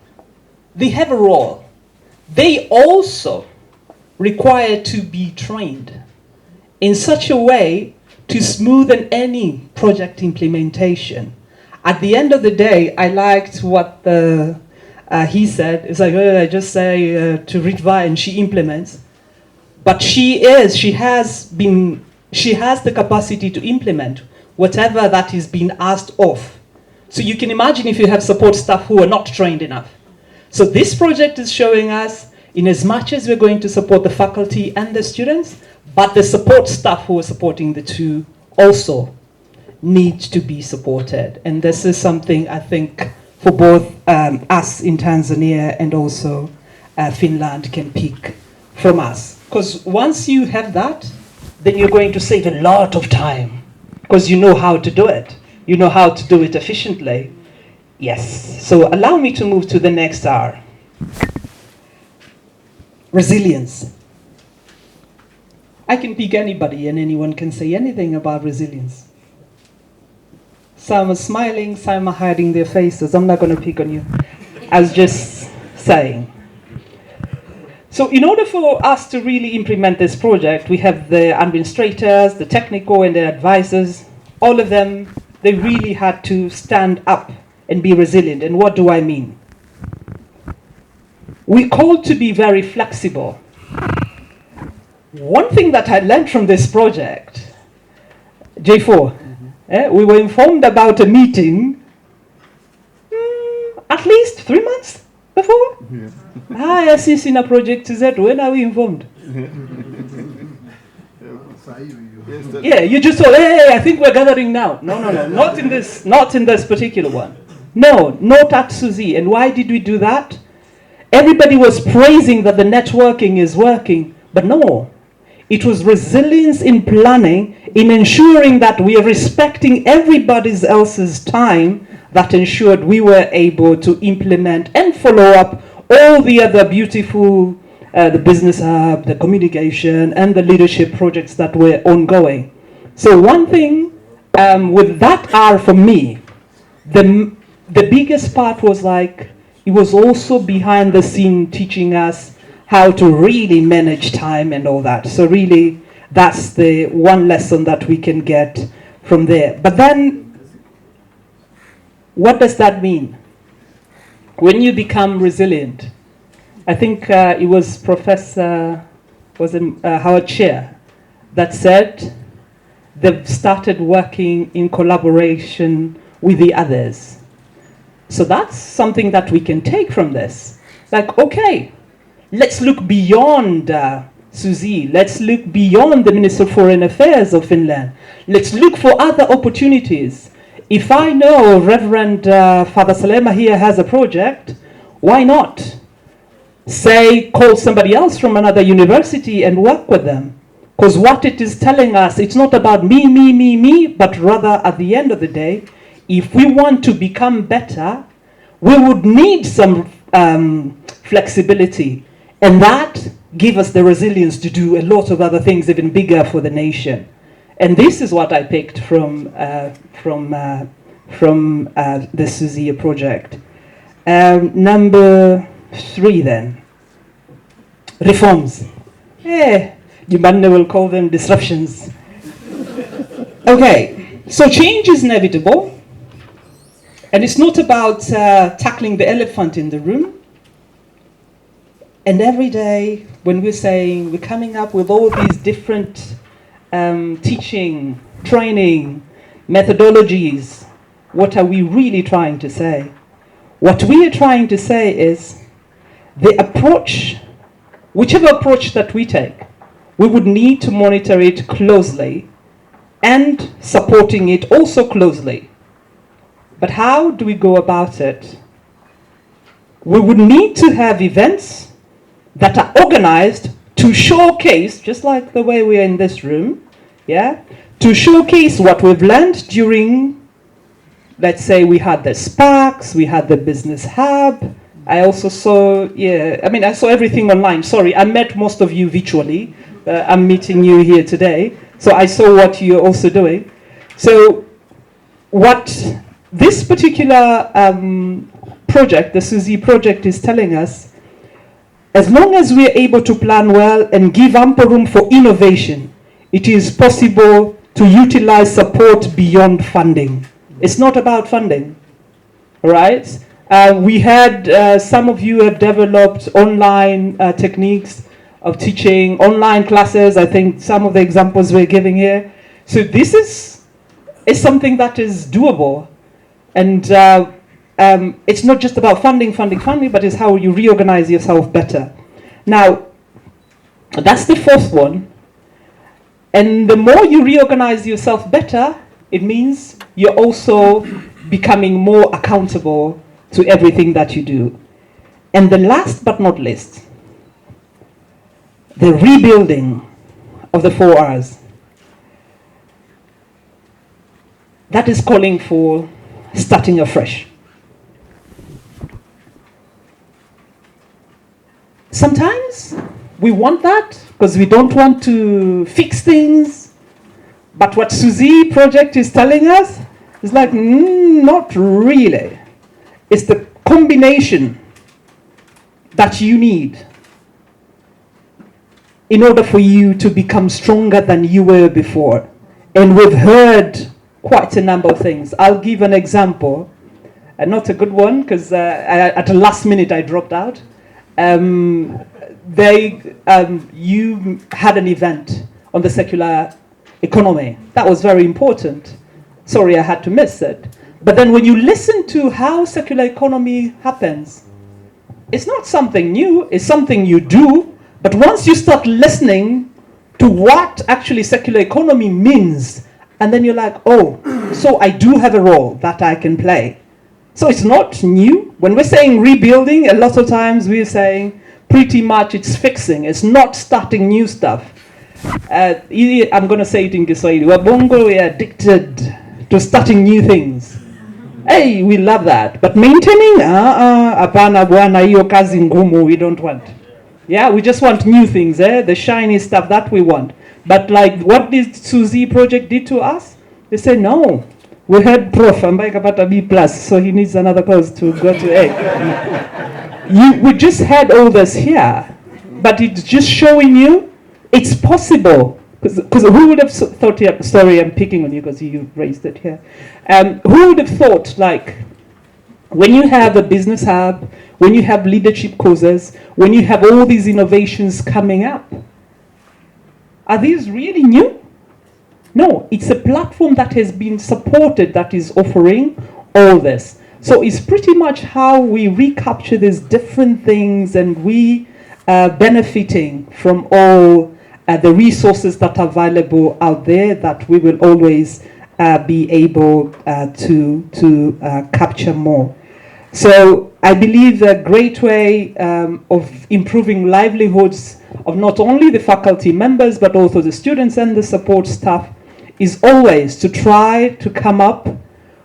they have a role. They also require to be trained in such a way to smoothen any project implementation. At the end of the day, I liked what he said. It's like, I just say to Ritva and she implements. But she has the capacity to implement whatever that is being asked of. So you can imagine if you have support staff who are not trained enough. So this project is showing us, in as much as we're going to support the faculty and the students, but the support staff who are supporting the two also need to be supported. And this is something I think for both us in Tanzania and also Finland can pick from us. Because once you have that, then you're going to save a lot of time, because you know how to do it. You know how to do it efficiently. Yes, so allow me to move to the next R. Resilience. I can pick anybody and anyone can say anything about resilience. Some are smiling, some are hiding their faces. I'm not going to pick on you. I was just saying. So in order for us to really implement this project, we have the administrators, the technical and the advisors. All of them, they really had to stand up and be resilient. And what do I mean? We're called to be very flexible. One thing that I learned from this project, J4, we were informed about a meeting at least 3 months before. Sisi na project zetu, when are we informed? Yeah, you just thought, hey, I think we're gathering now. No, not in this particular one. No, not at Susie. And why did we do that? Everybody was praising that the networking is working, but no. It was resilience in planning, in ensuring that we are respecting everybody else's time, that ensured we were able to implement and follow up all the other beautiful, the business hub, the communication, and the leadership projects that were ongoing. So one thing with that R for me, the biggest part was like, it was also behind the scene teaching us how to really manage time and all that. So really, that's the one lesson that we can get from there. But then, what does that mean? When you become resilient, I think it was Professor, Howard Chair, that said they've started working in collaboration with the others. So that's something that we can take from this. Like, okay, let's look beyond Susie. Let's look beyond the Minister of Foreign Affairs of Finland. Let's look for other opportunities. If I know Reverend Father Salema here has a project, why not? Say, call somebody else from another university and work with them. Because what it is telling us, it's not about me, but rather at the end of the day, if we want to become better, we would need some flexibility. And that gives us the resilience to do a lot of other things even bigger for the nation. And this is what I picked from the Susie project. Number 3 then. Reforms. Jumanne will call them disruptions. Okay, so change is inevitable. And it's not about tackling the elephant in the room. And every day when we're saying we're coming up with all these different teaching, training, methodologies, what are we really trying to say? What we are trying to say is the approach, whichever approach that we take, we would need to monitor it closely and supporting it also closely. But how do we go about it? We would need to have events that are organized to showcase, just like the way we are in this room, yeah, to showcase what we've learned during, let's say we had the Sparks, we had the Business Hub. I also saw, I saw everything online. Sorry, I met most of you virtually. I'm meeting you here today. So I saw what you're also doing. So what this particular project, the Susie project, is telling us, as long as we're able to plan well and give ample room for innovation, it is possible to utilize support beyond funding. It's not about funding, right? We had, some of you have developed online techniques of teaching, online classes. I think some of the examples we're giving here. So this is something that is doable. And it's not just about funding, but it's how you reorganize yourself better. Now, that's the fourth one. And the more you reorganize yourself better, it means you're also becoming more accountable to everything that you do. And the last but not least, the rebuilding of the 4 Rs. That is calling for starting afresh. Sometimes we want that because we don't want to fix things. But what Susie project is telling us is like, not really. It's the combination that you need in order for you to become stronger than you were before. And we've heard quite a number of things. I'll give an example, and not a good one, because at the last minute I dropped out. You had an event on the circular economy. That was very important. Sorry, I had to miss it. But then when you listen to how circular economy happens, it's not something new, it's something you do. But once you start listening to what actually circular economy means, and then you're like, oh, so I do have a role that I can play. So it's not new. When we're saying rebuilding, a lot of times we're saying pretty much it's fixing. It's not starting new stuff. I'm going to say it in Kiswahili. Wabongo, we're addicted to starting new things. Hey, we love that. But maintaining, apana bwana hiyo kazi ngumu, we don't want. Yeah, we just want new things, the shiny stuff that we want. But like what this Susie project did to us, they said, no, we had Prof. Ambaye kapata B+, so he needs another course to go to A. We just had all this here, but it's just showing you it's possible. Because who would have thought, sorry, I'm picking on you because you raised it here. Who would have thought, like, when you have a business hub, when you have leadership courses, when you have all these innovations coming up, are these really new? No, it's a platform that has been supported that is offering all this. So it's pretty much how we recapture these different things and we benefiting from all the resources that are available out there that we will always be able to capture more. So I believe a great way of improving livelihoods of not only the faculty members but also the students and the support staff is always to try to come up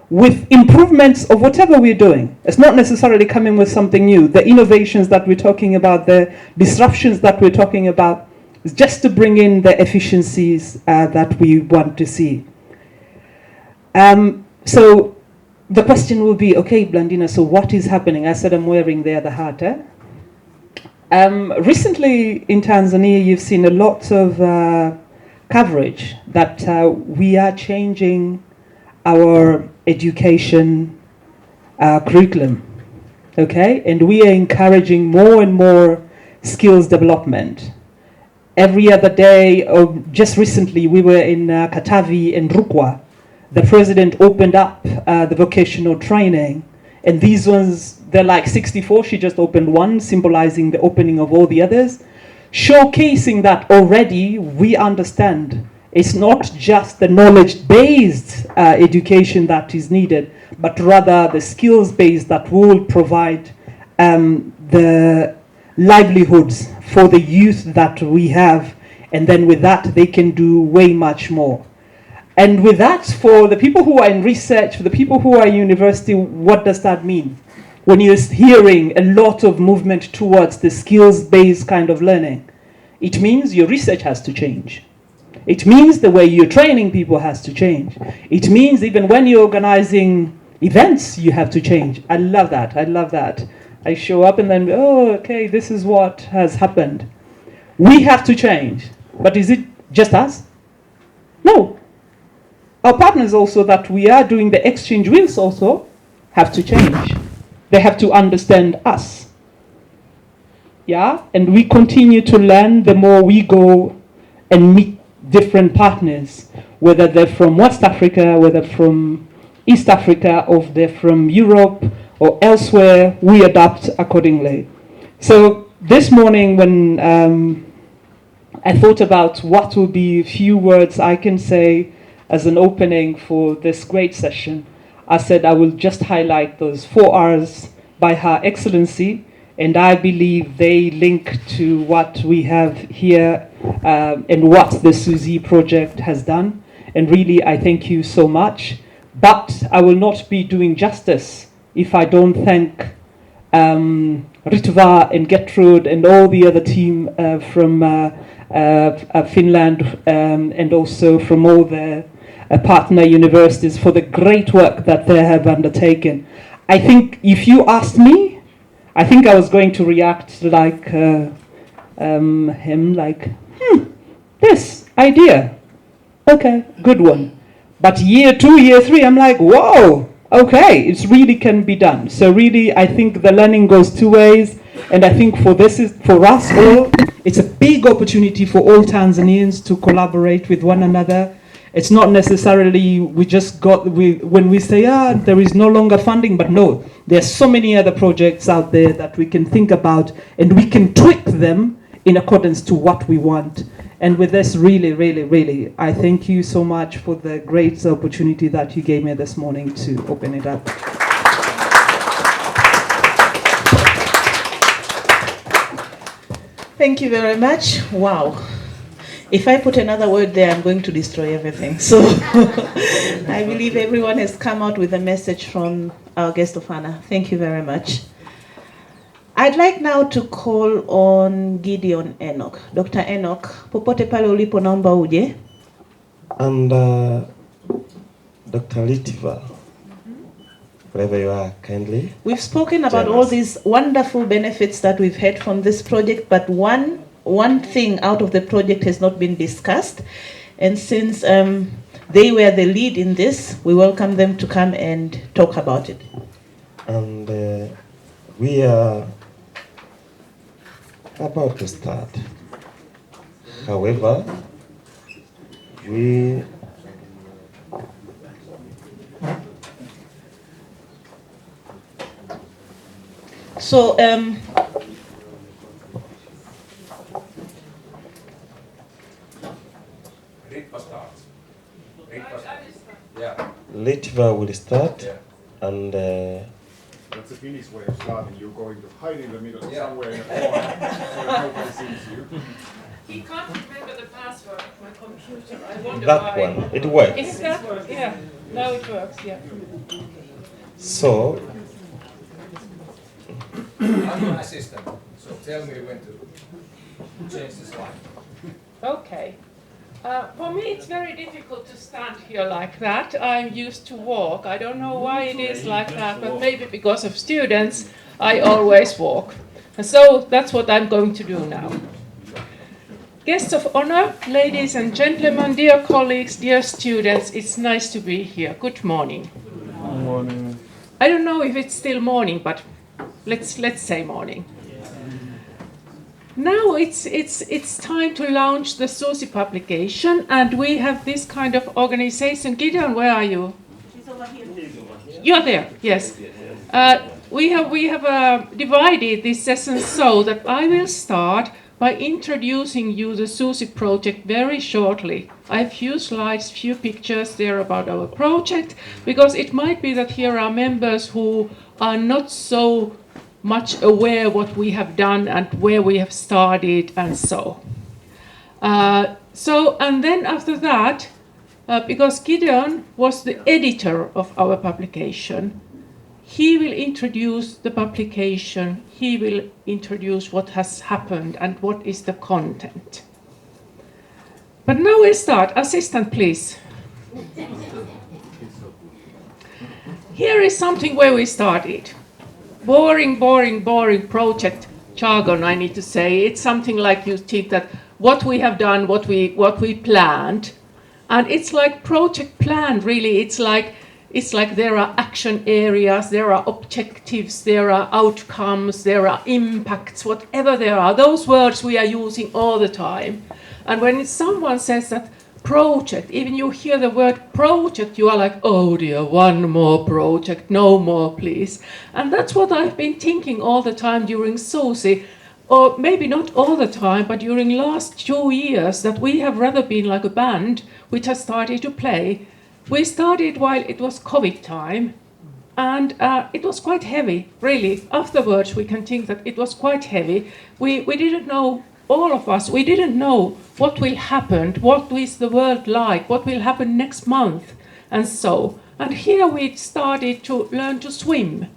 with improvements of whatever we're doing. It's not necessarily coming with something new. The innovations that we're talking about, the disruptions that we're talking about, is just to bring in the efficiencies that we want to see. So the question will be, okay, Blandina, so what is happening? I said I'm wearing the other hat. Recently in Tanzania, you've seen a lot of coverage that we are changing our education curriculum, okay? And we are encouraging more and more skills development. Every other day, just recently, we were in Katavi and Rukwa. The president opened up the vocational training, and these ones, they're like 64. She just opened one, symbolizing the opening of all the others, showcasing that already we understand It's not just the knowledge-based education that is needed, but rather the skills-based that will provide the livelihoods for the youth that we have, and then with that they can do way much more. And with that, for the people who are in research, for the people who are in university, what does that mean? When you're hearing a lot of movement towards the skills-based kind of learning, it means your research has to change. It means the way you're training people has to change. It means even when you're organizing events, you have to change. I love that. I love that. I show up and then, oh, okay, this is what has happened. We have to change. But is it just us? No. Our partners also that we are doing the exchange with also have to change. They have to understand us. Yeah? And we continue to learn the more we go and meet different partners, whether they're from West Africa, whether from East Africa, or they're from Europe or elsewhere, we adapt accordingly. So this morning when I thought about what would be a few words I can say as an opening for this great session, I said I will just highlight those 4 R's by Her Excellency, and I believe they link to what we have here and what the Susie project has done. And really, I thank you so much. But I will not be doing justice if I don't thank Ritva and Gertrude and all the other team from Finland and also from all the partner universities for the great work that they have undertaken. I think if you asked me, I think I was going to react like him, like, this idea, okay, good one. But year 2, year 3, I'm like, whoa, okay, it really can be done. So really, I think the learning goes 2 ways, and I think for us all, it's a big opportunity for all Tanzanians to collaborate with one another. It's not necessarily when we say, there is no longer funding, but no, there's so many other projects out there that we can think about, and we can tweak them in accordance to what we want. And with this, really, really, really, I thank you so much for the great opportunity that you gave me this morning to open it up. Thank you very much. Wow. If I put another word there, I'm going to destroy everything. So I believe everyone has come out with a message from our guest of honor. Thank you very much. I'd like now to call on Gideon Enoch. Dr. Enoch, popote pale ulipo naomba uje. And Dr. Litva, wherever you are, kindly. We've spoken about all these wonderful benefits that we've had from this project, but one thing out of the project has not been discussed. And since they were the lead in this, we welcome them to come and talk about it. And we are about to start. However, we Litva will start, yeah. And that's the Finnish way of starting. You're going to hide in the middle somewhere in the corner so that nobody sees you. He can't remember the password of my computer. I wonder that why. one, it works. Is that? Yeah. Now it works. Yeah. So I'm your assistant, so tell me when to change the slide. Okay. For me, it's very difficult to stand here like that. I'm used to walk. I don't know why it is like that, but maybe because of students, I always walk. And so that's what I'm going to do now. Guests of honor, ladies and gentlemen, dear colleagues, dear students, it's nice to be here. Good morning. Good morning. I don't know if it's still morning, but let's say morning. Now it's time to launch the Susie publication, and we have this kind of organization. Gideon, where are you? She's over here. You're there, yes. We have divided this session so that I will start by introducing you the Susie project very shortly. I have few slides, few pictures there about our project, because it might be that here are members who are not so much aware what we have done and where we have started and so. And then after that, because Gideon was the editor of our publication, he will introduce the publication, he will introduce what has happened and what is the content. But now we'll start. Assistant, please. Here is something where we started. Boring project jargon, I need to say. It's something like you think that what we have done, what we planned. And it's like project plan, really. It's like there are action areas, there are objectives, there are outcomes, there are impacts, whatever there are. Those words we are using all the time. And when someone says that project, even you hear the word project, you are like, oh dear, one more project, no more please. And that's what I've been thinking all the time during Susie, or maybe not all the time, but during last 2 years, that we have rather been like a band which has started to play. We started while it was COVID time, and it was quite heavy, really. Afterwards, we can think that it was quite heavy. We didn't know, all of us, we didn't know what will happen, what is the world like, what will happen next month, and so. And here we started to learn to swim.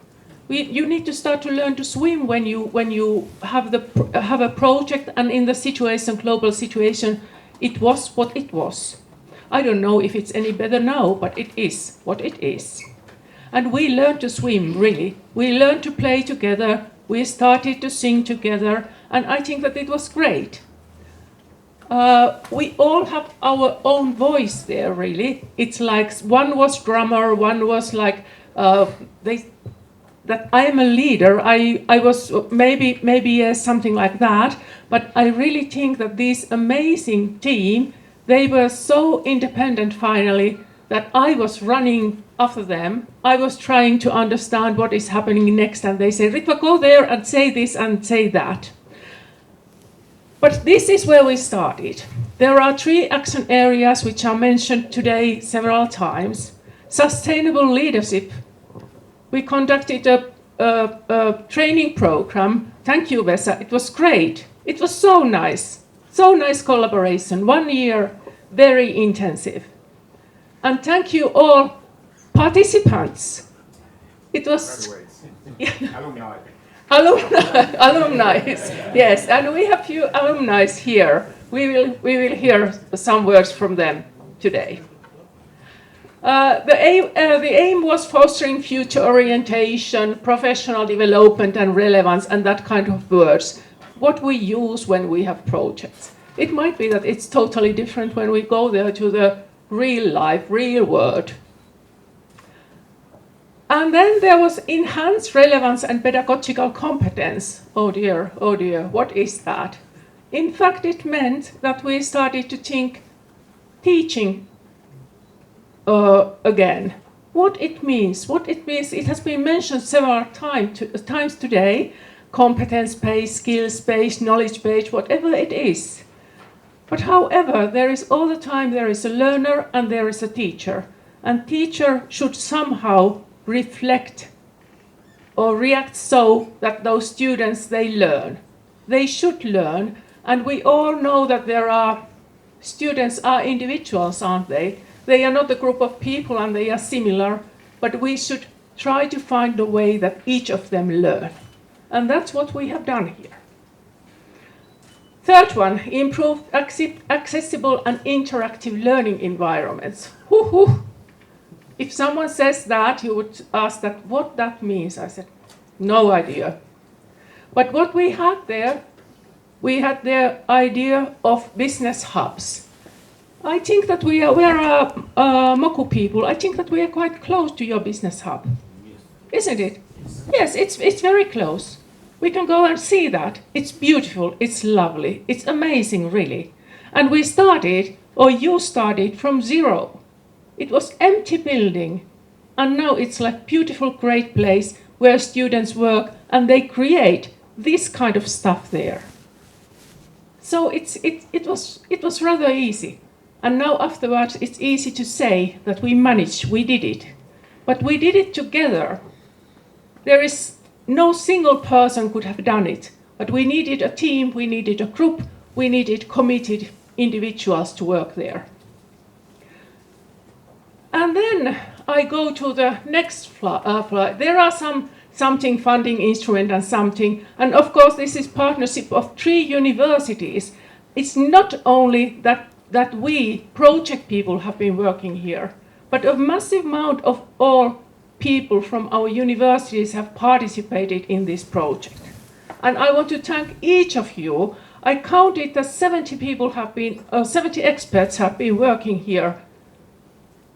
You need to start to learn to swim when you have a project, and in the situation, global situation, it was what it was. I don't know if it's any better now, but it is what it is. And we learned to swim, really. We learned to play together. We started to sing together, and I think that it was great. We all have our own voice there, really. It's like one was drummer, one was like that I am a leader. I was maybe something like that, but I really think that this amazing team, they were so independent finally that I was running after them. I was trying to understand what is happening next, and they say, Ritva, go there and say this and say that. But this is where we started. There are 3 action areas which are mentioned today several times. Sustainable leadership. We conducted a training program. Thank you, Vesa. It was great. It was so nice. So nice collaboration. 1 year, very intensive. And thank you all participants. It was Alumni. Alumni, yes, and we have few alumni here. We will hear some words from them today. The aim was fostering future orientation, professional development and relevance, and that kind of words. What we use when we have projects. It might be that it's totally different when we go there to the real life, real world. And then there was enhanced relevance and pedagogical competence. Oh dear, what is that? In fact, it meant that we started to think teaching again. What it means, it has been mentioned several times today. Competence-based, skills-based, knowledge-based, whatever it is. But however, there is all the time, there is a learner and there is a teacher. And teacher should somehow reflect or react so that those students, they learn. They should learn, and we all know that students are individuals, aren't they? They are not a group of people and they are similar, but we should try to find a way that each of them learn. And that's what we have done here. Third one, improved accessible and interactive learning environments. If someone says that, you would ask that what that means. I said, no idea. But what we had there, we had the idea of business hubs. I think that we are Moku people. I think that we are quite close to your business hub, isn't it? Yes, it's very close. We can go and see that. It's beautiful, it's lovely, it's amazing, really. And we started, or you started, from zero. It was empty building, and now it's like beautiful, great place where students work and they create this kind of stuff there. So it was rather easy. And now afterwards, it's easy to say that we managed, we did it. But we did it together. There is no single person could have done it. But we needed a team, we needed a group, we needed committed individuals to work there. And then I go to the next slide. There are something funding instrument and something. And of course, this is partnership of 3 universities. It's not only that we project people have been working here, but a massive amount of all people from our universities have participated in this project. And I want to thank each of you. I counted that 70 people have been, 70 experts have been working here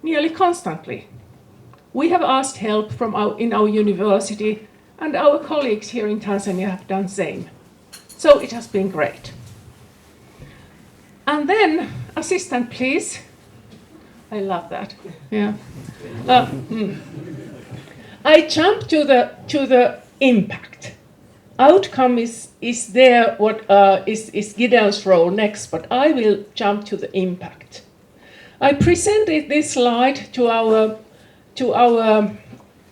nearly constantly. We have asked help from in our university, and our colleagues here in Tanzania have done the same. So it has been great. And then, assistant, please. I love that. Yeah. I jump to the impact. Outcome is there. What is Gideon's role next? But I will jump to the impact. I presented this slide to our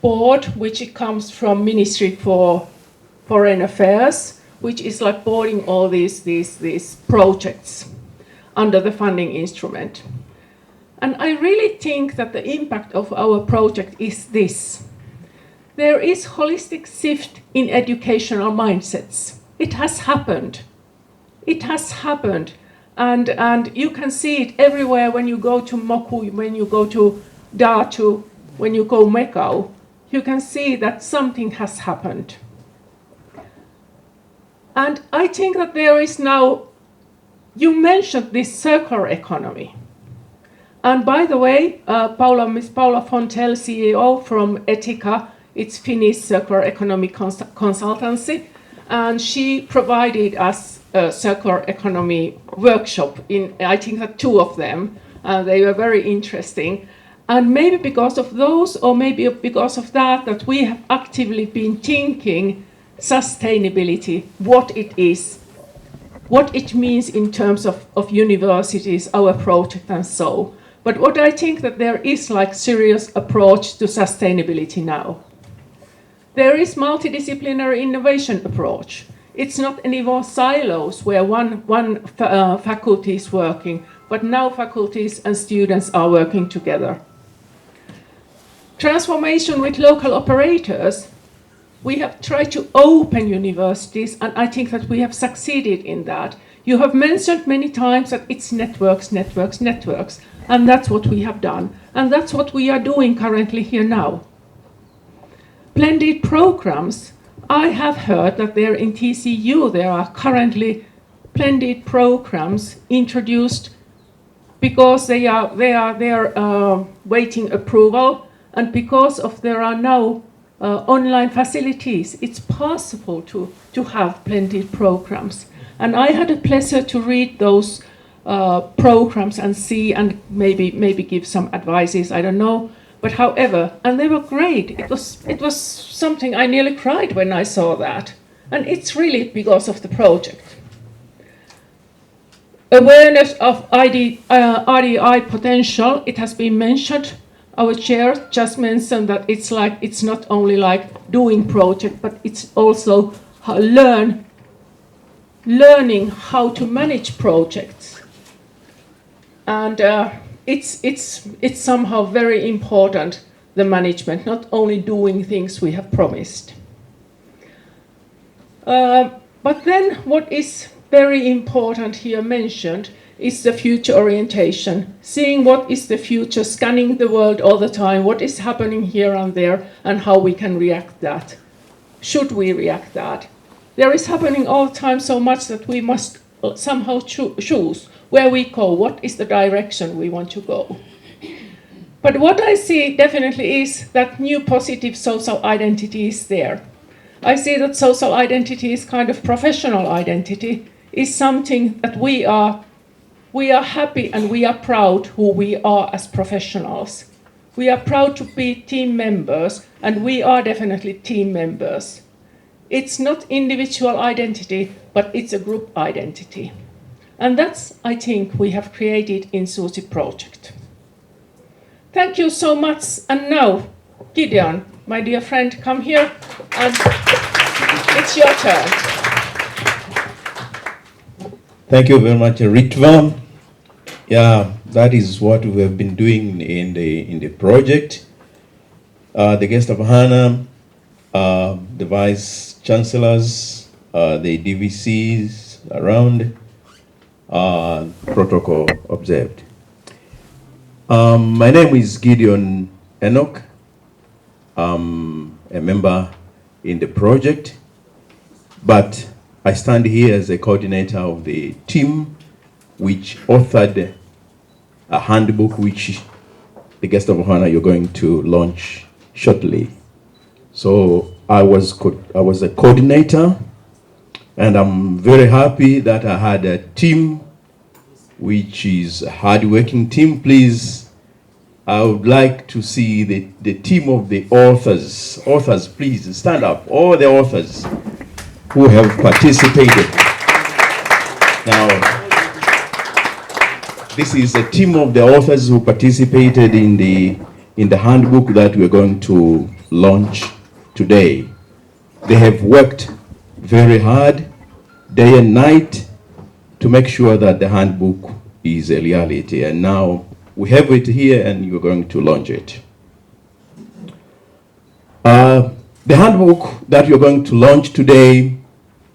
board, which it comes from Ministry for Foreign Affairs, which is like boarding all these projects under the funding instrument. And I really think that the impact of our project is this. There is holistic shift in educational mindsets. It has happened. It has happened. And you can see it everywhere when you go to Moku, when you go to Datu, when you go Mekau. You can see that something has happened. And I think that there is now, you mentioned this circular economy. And by the way, Miss Paula Fontel, CEO from Etika, it's Finnish circular economy consultancy, and she provided us a circular economy workshop in, I think that 2 of them, and they were very interesting. And maybe because of those, or maybe because of that we have actively been thinking sustainability, what it is, what it means in terms of universities, our project and so. But what I think that there is like serious approach to sustainability now. There is multidisciplinary innovation approach. It's not any more silos where one faculty is working, but now faculties and students are working together. Transformation with local operators. We have tried to open universities, and I think that we have succeeded in that. You have mentioned many times that it's networks, networks, networks, and that's what we have done. And that's what we are doing currently here now. Blended programs. I have heard that there in TCU there are currently blended programs introduced because they are waiting approval, and because of there are now online facilities, it's possible to have blended programs. And I had a pleasure to read those programs and see and maybe give some advices, I don't know. But however, and they were great. It was something I nearly cried when I saw that. And it's really because of the project. Awareness of RDI potential, it has been mentioned. Our chair just mentioned that it's not only like doing project, but it's also learning how to manage projects. And it's somehow very important, the management, not only doing things we have promised. But then what is very important here mentioned is the future orientation, seeing what is the future, scanning the world all the time, what is happening here and there, and how we can react that. Should we react that? There is happening all the time so much that we must somehow choose where we go, what is the direction we want to go. But what I see definitely is that new positive social identity is there. I see that social identity is kind of professional identity, is something that we are happy and we are proud who we are as professionals. We are proud to be team members, and we are definitely team members. It's not individual identity, but it's a group identity. And that's, I think, we have created in Susie project. Thank you so much. And now, Gideon, my dear friend, come here and it's your turn. Thank you very much, Ritva. Yeah, that is what we have been doing in the project. The guest of honor, the vice chancellors, the DVCs around, protocol observed. My name is Gideon Enoch. I'm a member in the project, but I stand here as a coordinator of the team which authored a handbook which the guest of honor you're going to launch shortly. So I was a coordinator, and I'm very happy that I had a team which is a hard-working team. Please, I would like to see the team of the authors. Authors, please stand up. All the authors who have participated. Now, this is a team of the authors who participated in the handbook that we're going to launch today. They have worked very hard, day and night, to make sure that the handbook is a reality. And now we have it here and you're going to launch it. The handbook that you're going to launch today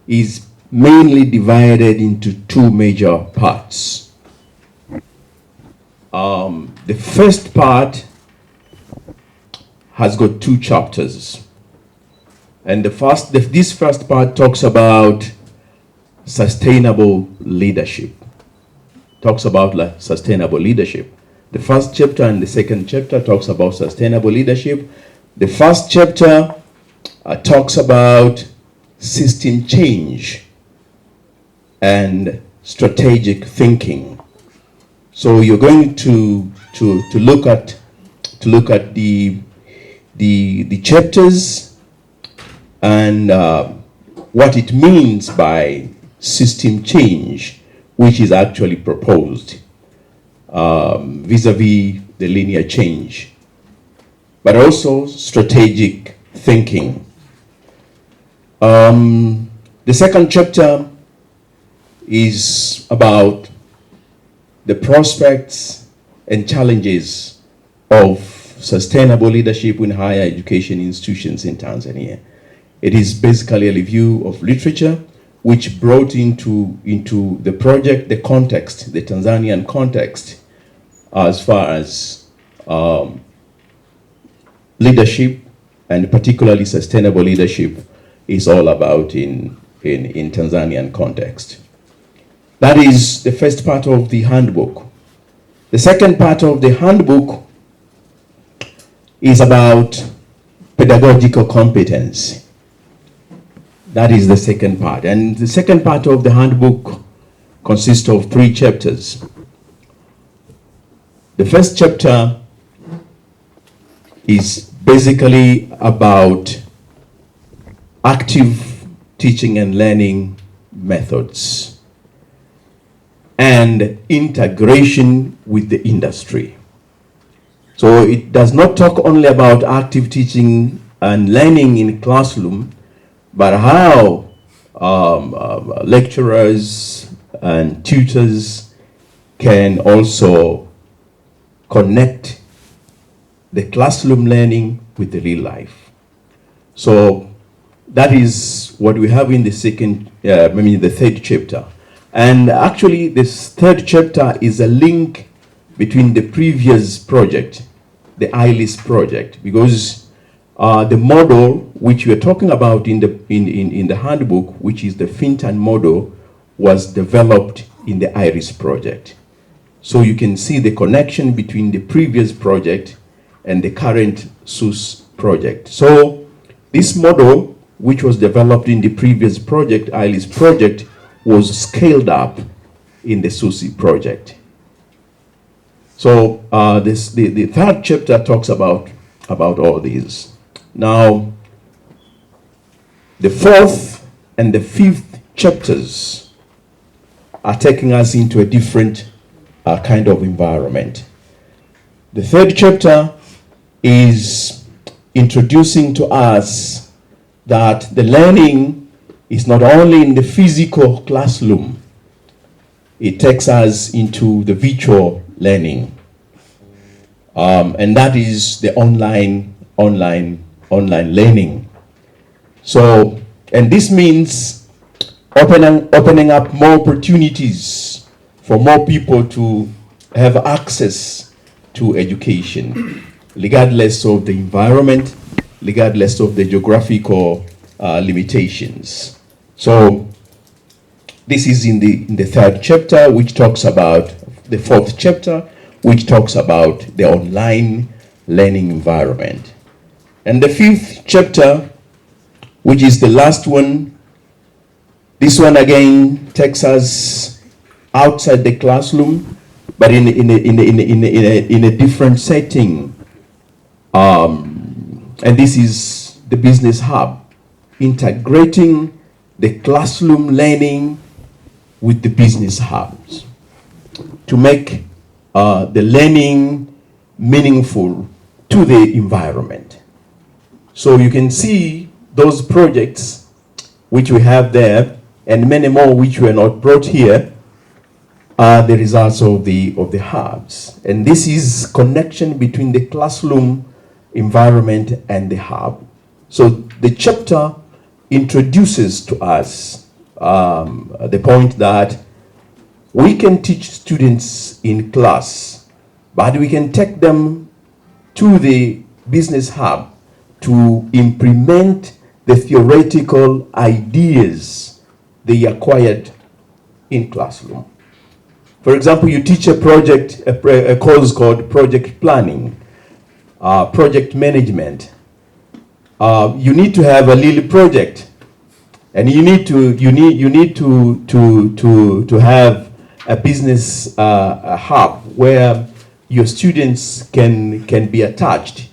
is mainly divided into two major parts. The first part has got two chapters. And this first part talks about sustainable leadership. Talks about sustainable leadership. The first chapter and the second chapter talks about sustainable leadership. The first chapter talks about system change and strategic thinking. So you're going to look at the chapters and what it means by system change, which is actually proposed vis-a-vis the linear change, but also strategic thinking. The second chapter is about the prospects and challenges of sustainable leadership in higher education institutions in Tanzania. It is basically a review of literature which brought into the project the context, the Tanzanian context, as far as leadership, and particularly sustainable leadership, is all about in Tanzanian context. That is the first part of the handbook. The second part of the handbook is about pedagogical competence. That is the second part. And the second part of the handbook consists of 3 chapters. The first chapter is basically about active teaching and learning methods and integration with the industry. So it does not talk only about active teaching and learning in classroom, but how lecturers and tutors can also connect the classroom learning with the real life. So that is what we have in the the third chapter. And actually this third chapter is a link between the previous project, the ILIS project, because the model which we are talking about in the handbook, which is the Fintan model, was developed in the IRIS project. So you can see the connection between the previous project and the current SUS project. So this model, which was developed in the previous project, ILIS project, was scaled up in the Susie project. So the third chapter talks about all these. Now, the fourth and the fifth chapters are taking us into a different kind of environment. The third chapter is introducing to us that the learning is not only in the physical classroom, it takes us into the virtual learning. And that is the online learning. So, and this means opening up more opportunities for more people to have access to education, regardless of the environment, regardless of the geographical limitations. So this is in the third chapter, which talks about the fourth chapter, which talks about the online learning environment. And the fifth chapter, which is the last one, this one again takes us outside the classroom, but in a different setting. And this is the business hub, integrating the classroom learning with the business hubs to make the learning meaningful to the environment. So you can see those projects which we have there, and many more which were not brought here, are the results of the hubs. And this is connection between the classroom environment and the hub. So the chapter introduces to us the point that we can teach students in class, but we can take them to the business hub to implement the theoretical ideas they acquired in classroom. For example, you teach a project, a course called project planning, project management. You need to have a little project, and you need to have a business hub where your students can be attached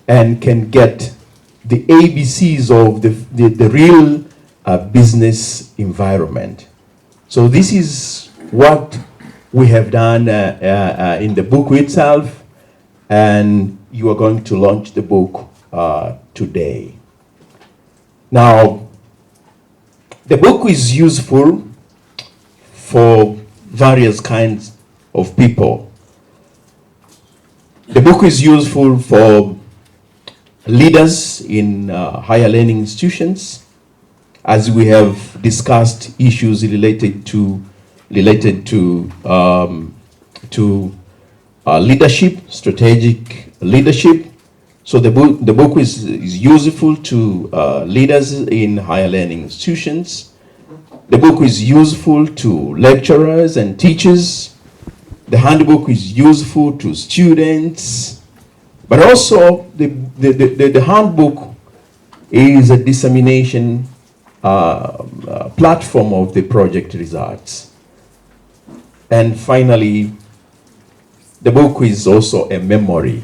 and can get the ABCs of the real business environment. So this is what we have done in the book itself, and you are going to launch the book today. Now, the book is useful for various kinds of people. The book is useful for leaders in higher learning institutions, as we have discussed issues related to leadership, strategic leadership. So the book is useful to leaders in higher learning institutions. The book is useful to lecturers and teachers. The handbook is useful to students, but also the handbook is a dissemination platform of the project results. And finally, the book is also a memory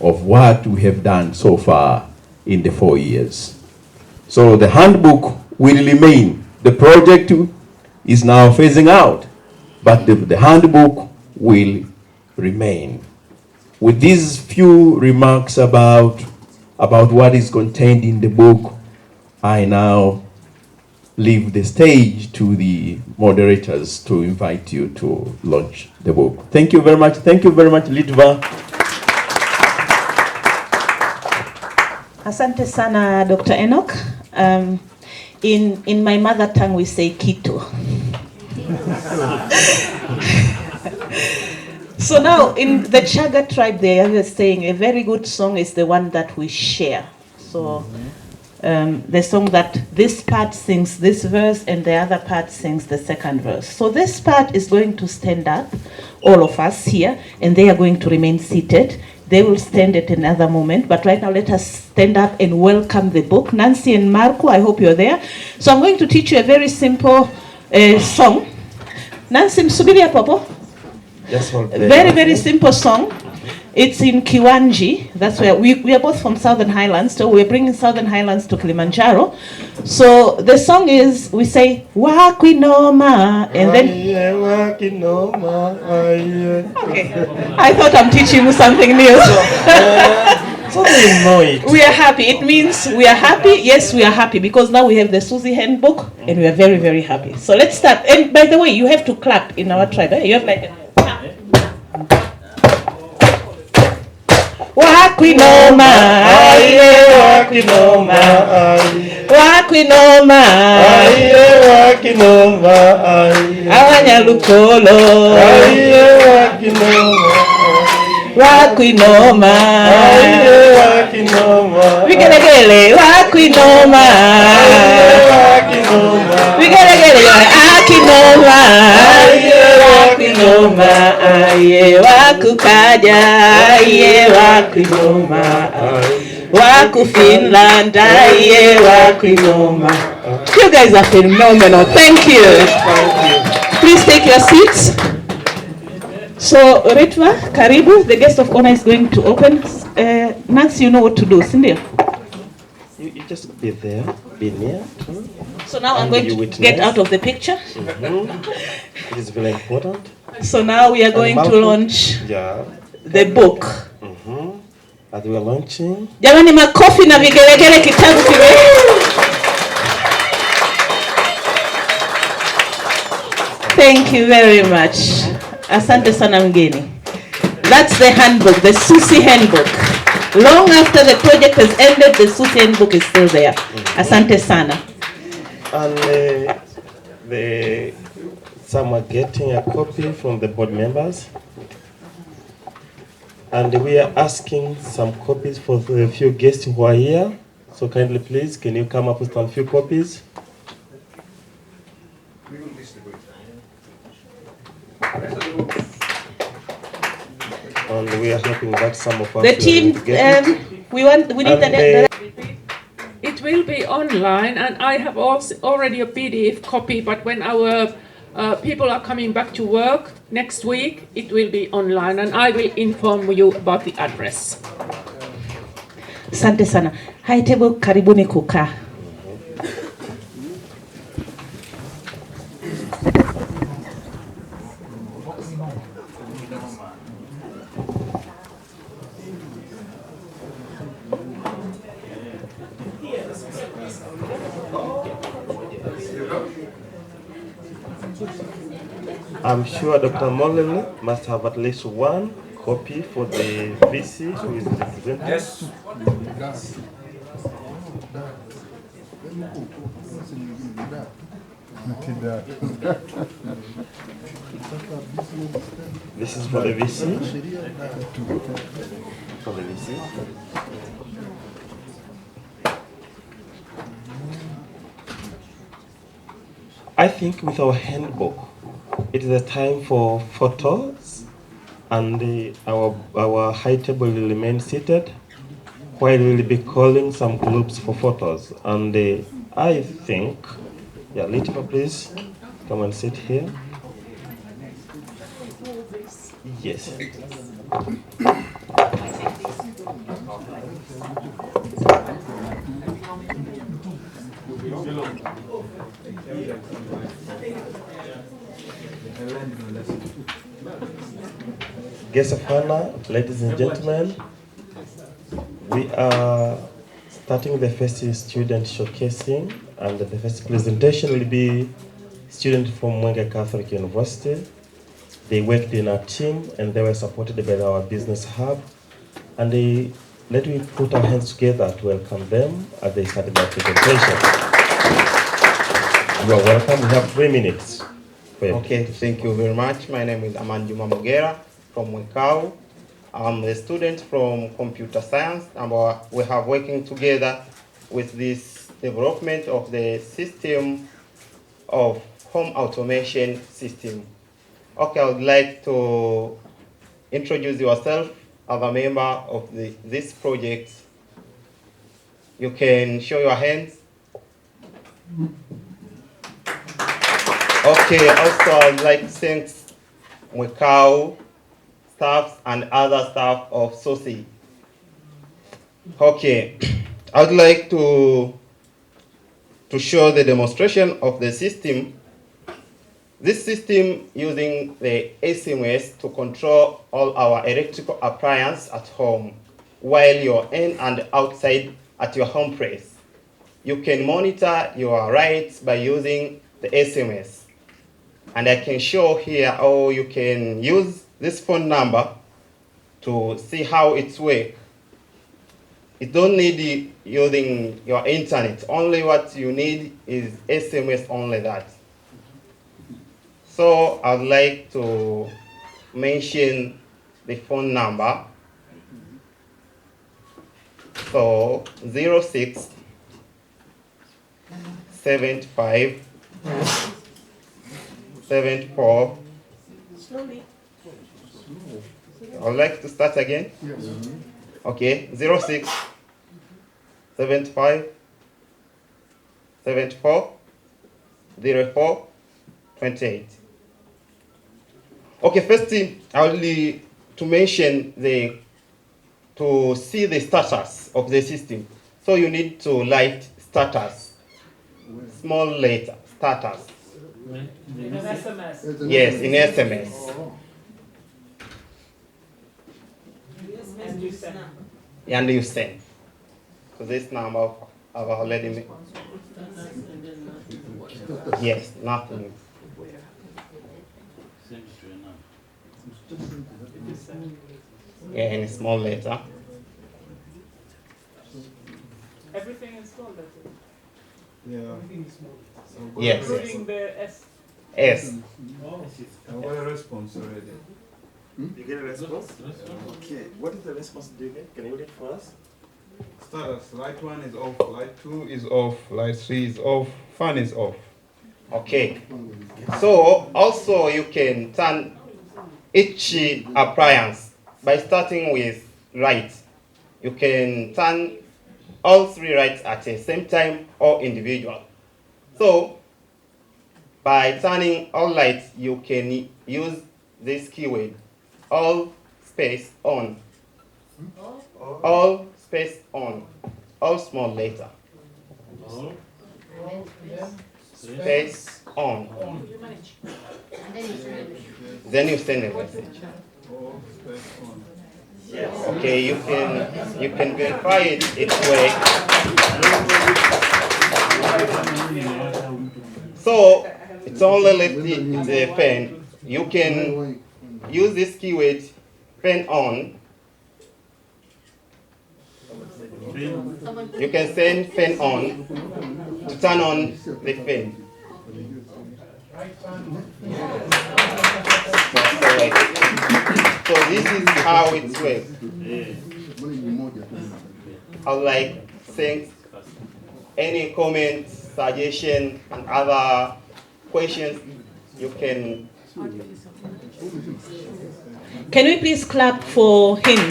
of what we have done so far in the 4 years. So the handbook will remain. The project is now phasing out, but the handbook will remain. With these few remarks about what is contained in the book, I now leave the stage to the moderators to invite you to launch the book. Thank you very much. Thank you very much, Litva. Asante sana, Dr. Enoch. In my mother tongue, we say Kito. So now, in the Chaga tribe, they are saying a very good song is the one that we share. So the song that this part sings this verse and the other part sings the second verse. So this part is going to stand up, all of us here, and they are going to remain seated. They will stand at another moment, but right now let us stand up and welcome the book. Nancy and Marco, I hope you're there. So I'm going to teach you a very simple song. Nancy, msubiria popo. Just hold Very, very simple song. It's in Kiwanji. That's where we are both from Southern Highlands, so we're bringing Southern Highlands to Kilimanjaro. So the song is, we say, Wakwinoma, and then... Okay, I thought I'm teaching you something new. So they know it. We are happy. It means we are happy. Yes, we are happy because now we have the Susie handbook and we are very, very happy. So let's start. And by the way, you have to clap in our tribe. You have like a clap. Wakwinoma, aye, wakwinoma, aye. Wakwinoma, aye, wakwinoma, aye. Abanyalukolo, aye, wakwinoma, Wakwinoma, Wakwinoma, Wigelegele, Wakwinoma, Wakwinoma, Wigelegele, Akinoma, Wakwinoma, Aye, Wakukaja, Aye, Wakwinoma, Waku Finland, Aye, Wakwinoma. You guys are phenomenal. Thank you. Please take your seats. So, Ritva, Karibu, the guest of honor is going to open. Nancy, you know what to do, Cindy? You just be there, be near. So now I'm going to get out of the picture. It is very important. So now we are going to launch the book. As we are launching. Jamani, makofi na vigelegele, kitabu kime. Thank you very much. Asante sana mgeni. That's the handbook, the Susie handbook. Long after the project has ended, the Susie handbook is still there. Asante sana. And some are getting a copy from the board members. And we are asking some copies for the few guests who are here. So kindly please, can you come up with some few copies? We will distribute. And we are hoping that some of us the team, we need the It will be online, and I have also already a PDF copy, but when our people are coming back to work next week, it will be online, and I will inform you about the address. Asante sana. High table, karibuni kukaa. I'm sure Dr. Molele must have at least one copy for the VC who is representing. Yes. This is for the VC. For the VC. I think with our handbook, it is a time for photos, and our high table will remain seated while we'll be calling some groups for photos. And I think, Litva, please come and sit here. Yes. Guests of honor, ladies and gentlemen, we are starting the first student showcasing, and the first presentation will be students from Mwenge Catholic University. They worked in a team and they were supported by our business hub. And let me put our hands together to welcome them as they start their presentation. You are welcome. We have 3 minutes. Okay, thank you very much. My name is Amanjuma Mogera from Mwekau. I'm a student from computer science, and we have working together with this development of the system of home automation system. Okay, I would like to introduce yourself as a member of this project. You can show your hands. Okay, also I'd like to thank Mwekau staffs and other staff of Susie. Okay, I would like to show the demonstration of the system. This system using the SMS to control all our electrical appliances at home while you're in and outside at your home place. You can monitor your rights by using the SMS. And I can show here how you can use this phone number to see how it's works. You don't need using your internet. Only what you need is SMS, only that. So I'd like to mention the phone number. So 06 75 74. Slowly. I'd like to start again. Yes. Okay, 06 75 74 04 28. Okay, first thing I will need to mention to see the status of the system. So you need to write status, small letter, status. In an SMS? Yes, in SMS. And you send. And you send. So this number I've already made. Yes, nothing. Yeah, in a small letter. Everything is small letter. Yeah. Everything is small. Yes. Including the S. S. I got a response already. You get a response? Okay. What is the response do you get? Can you read it for us? Status, light 1 is off, light 2 is off, light 3 is off, fan is off. Okay. So also you can turn each appliance by starting with right. You can turn all three lights at the same time or individual. So by turning all lights, you can use this keyword, all space on. All space on. All small letter. Space on. Then you send a message. Okay, you can verify it way. So it's only left the pen. You can use this keyword pen on. You can send fan on to turn on the fan. So this is how it works. I would like thanks. Any comments, suggestion, and other questions you can. Can we please clap for him?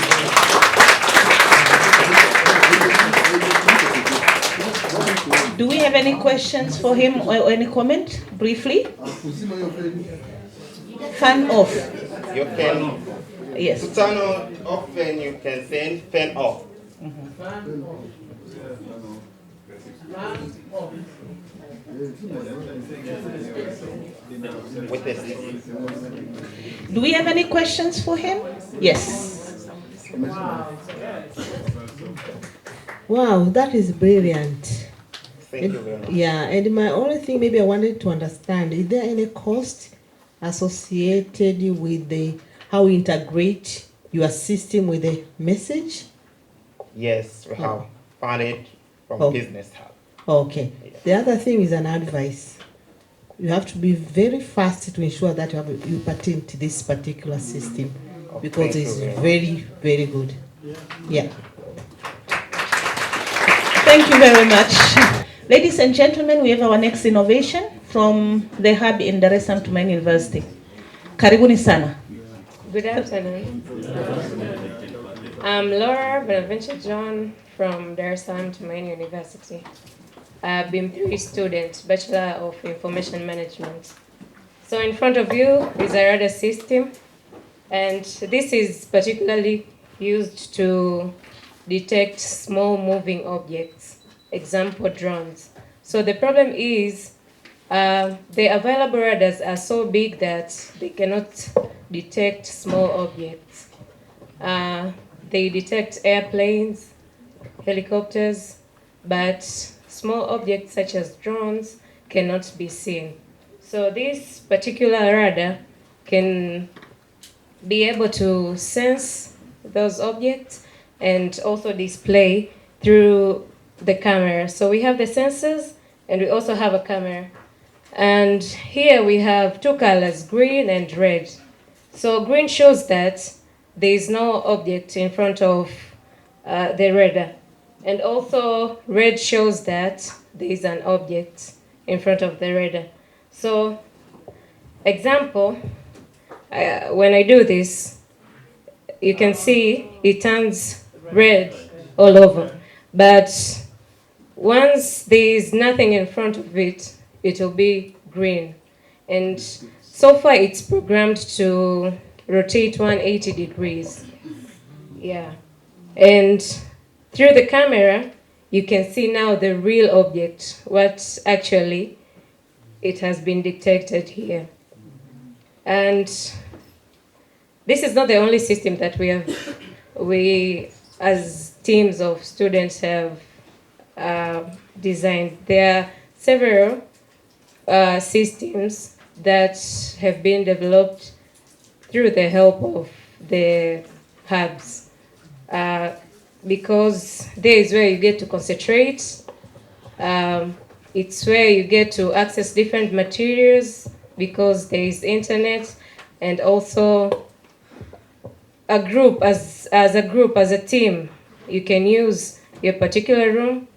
Do we have any questions for him or any comment briefly? Fan off. You can. Yes. To turn on off fan, you can send fan off. With this. Do we have any questions for him? Yes. Wow, that is brilliant. Thank you very much. Yeah, and my only thing maybe I wanted to understand, is there any cost associated with how you integrate your system with the message? Yes, we have found it from Business Hub. Okay. Yes. The other thing is an advice. You have to be very fast to ensure that you patent this particular system because it's very, very good. Yeah. Thank you very much. Ladies and gentlemen, we have our next innovation from the hub in Dar es Salaam Tumaini University. Karibuni sana. Good afternoon. I'm Laura Benaventure John from Dar es Salaam Tumaini University. I've been a student, Bachelor of Information Management. So in front of you is a radar system, And this is particularly used to detect small moving objects, example drones. So the problem is the available radars are so big that they cannot detect small objects. They detect airplanes, helicopters, but small objects such as drones cannot be seen. So this particular radar can be able to sense those objects and also display through the camera. So we have the sensors and we also have a camera. And here we have two colors, green and red. So green shows that there is no object in front of the radar. And also red shows that there is an object in front of the radar. So example, when I do this, you can see it turns red all over. But once there is nothing in front of it, it will be green. And so far it's programmed to rotate 180 degrees. Yeah. And through the camera, you can see now the real object, what actually it has been detected here. And this is not the only system that we as teams of students have designed. There are several systems that have been developed through the help of the hubs, because there is where you get to concentrate. It's where you get to access different materials because there is internet, and also a group, as a team, you can use your particular room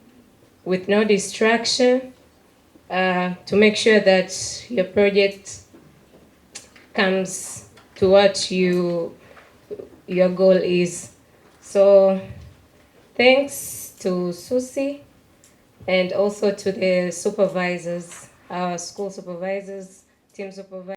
with no distraction to make sure that your project comes to what your goal is. So thanks to Susie and also to the supervisors, our school supervisors, team supervisors.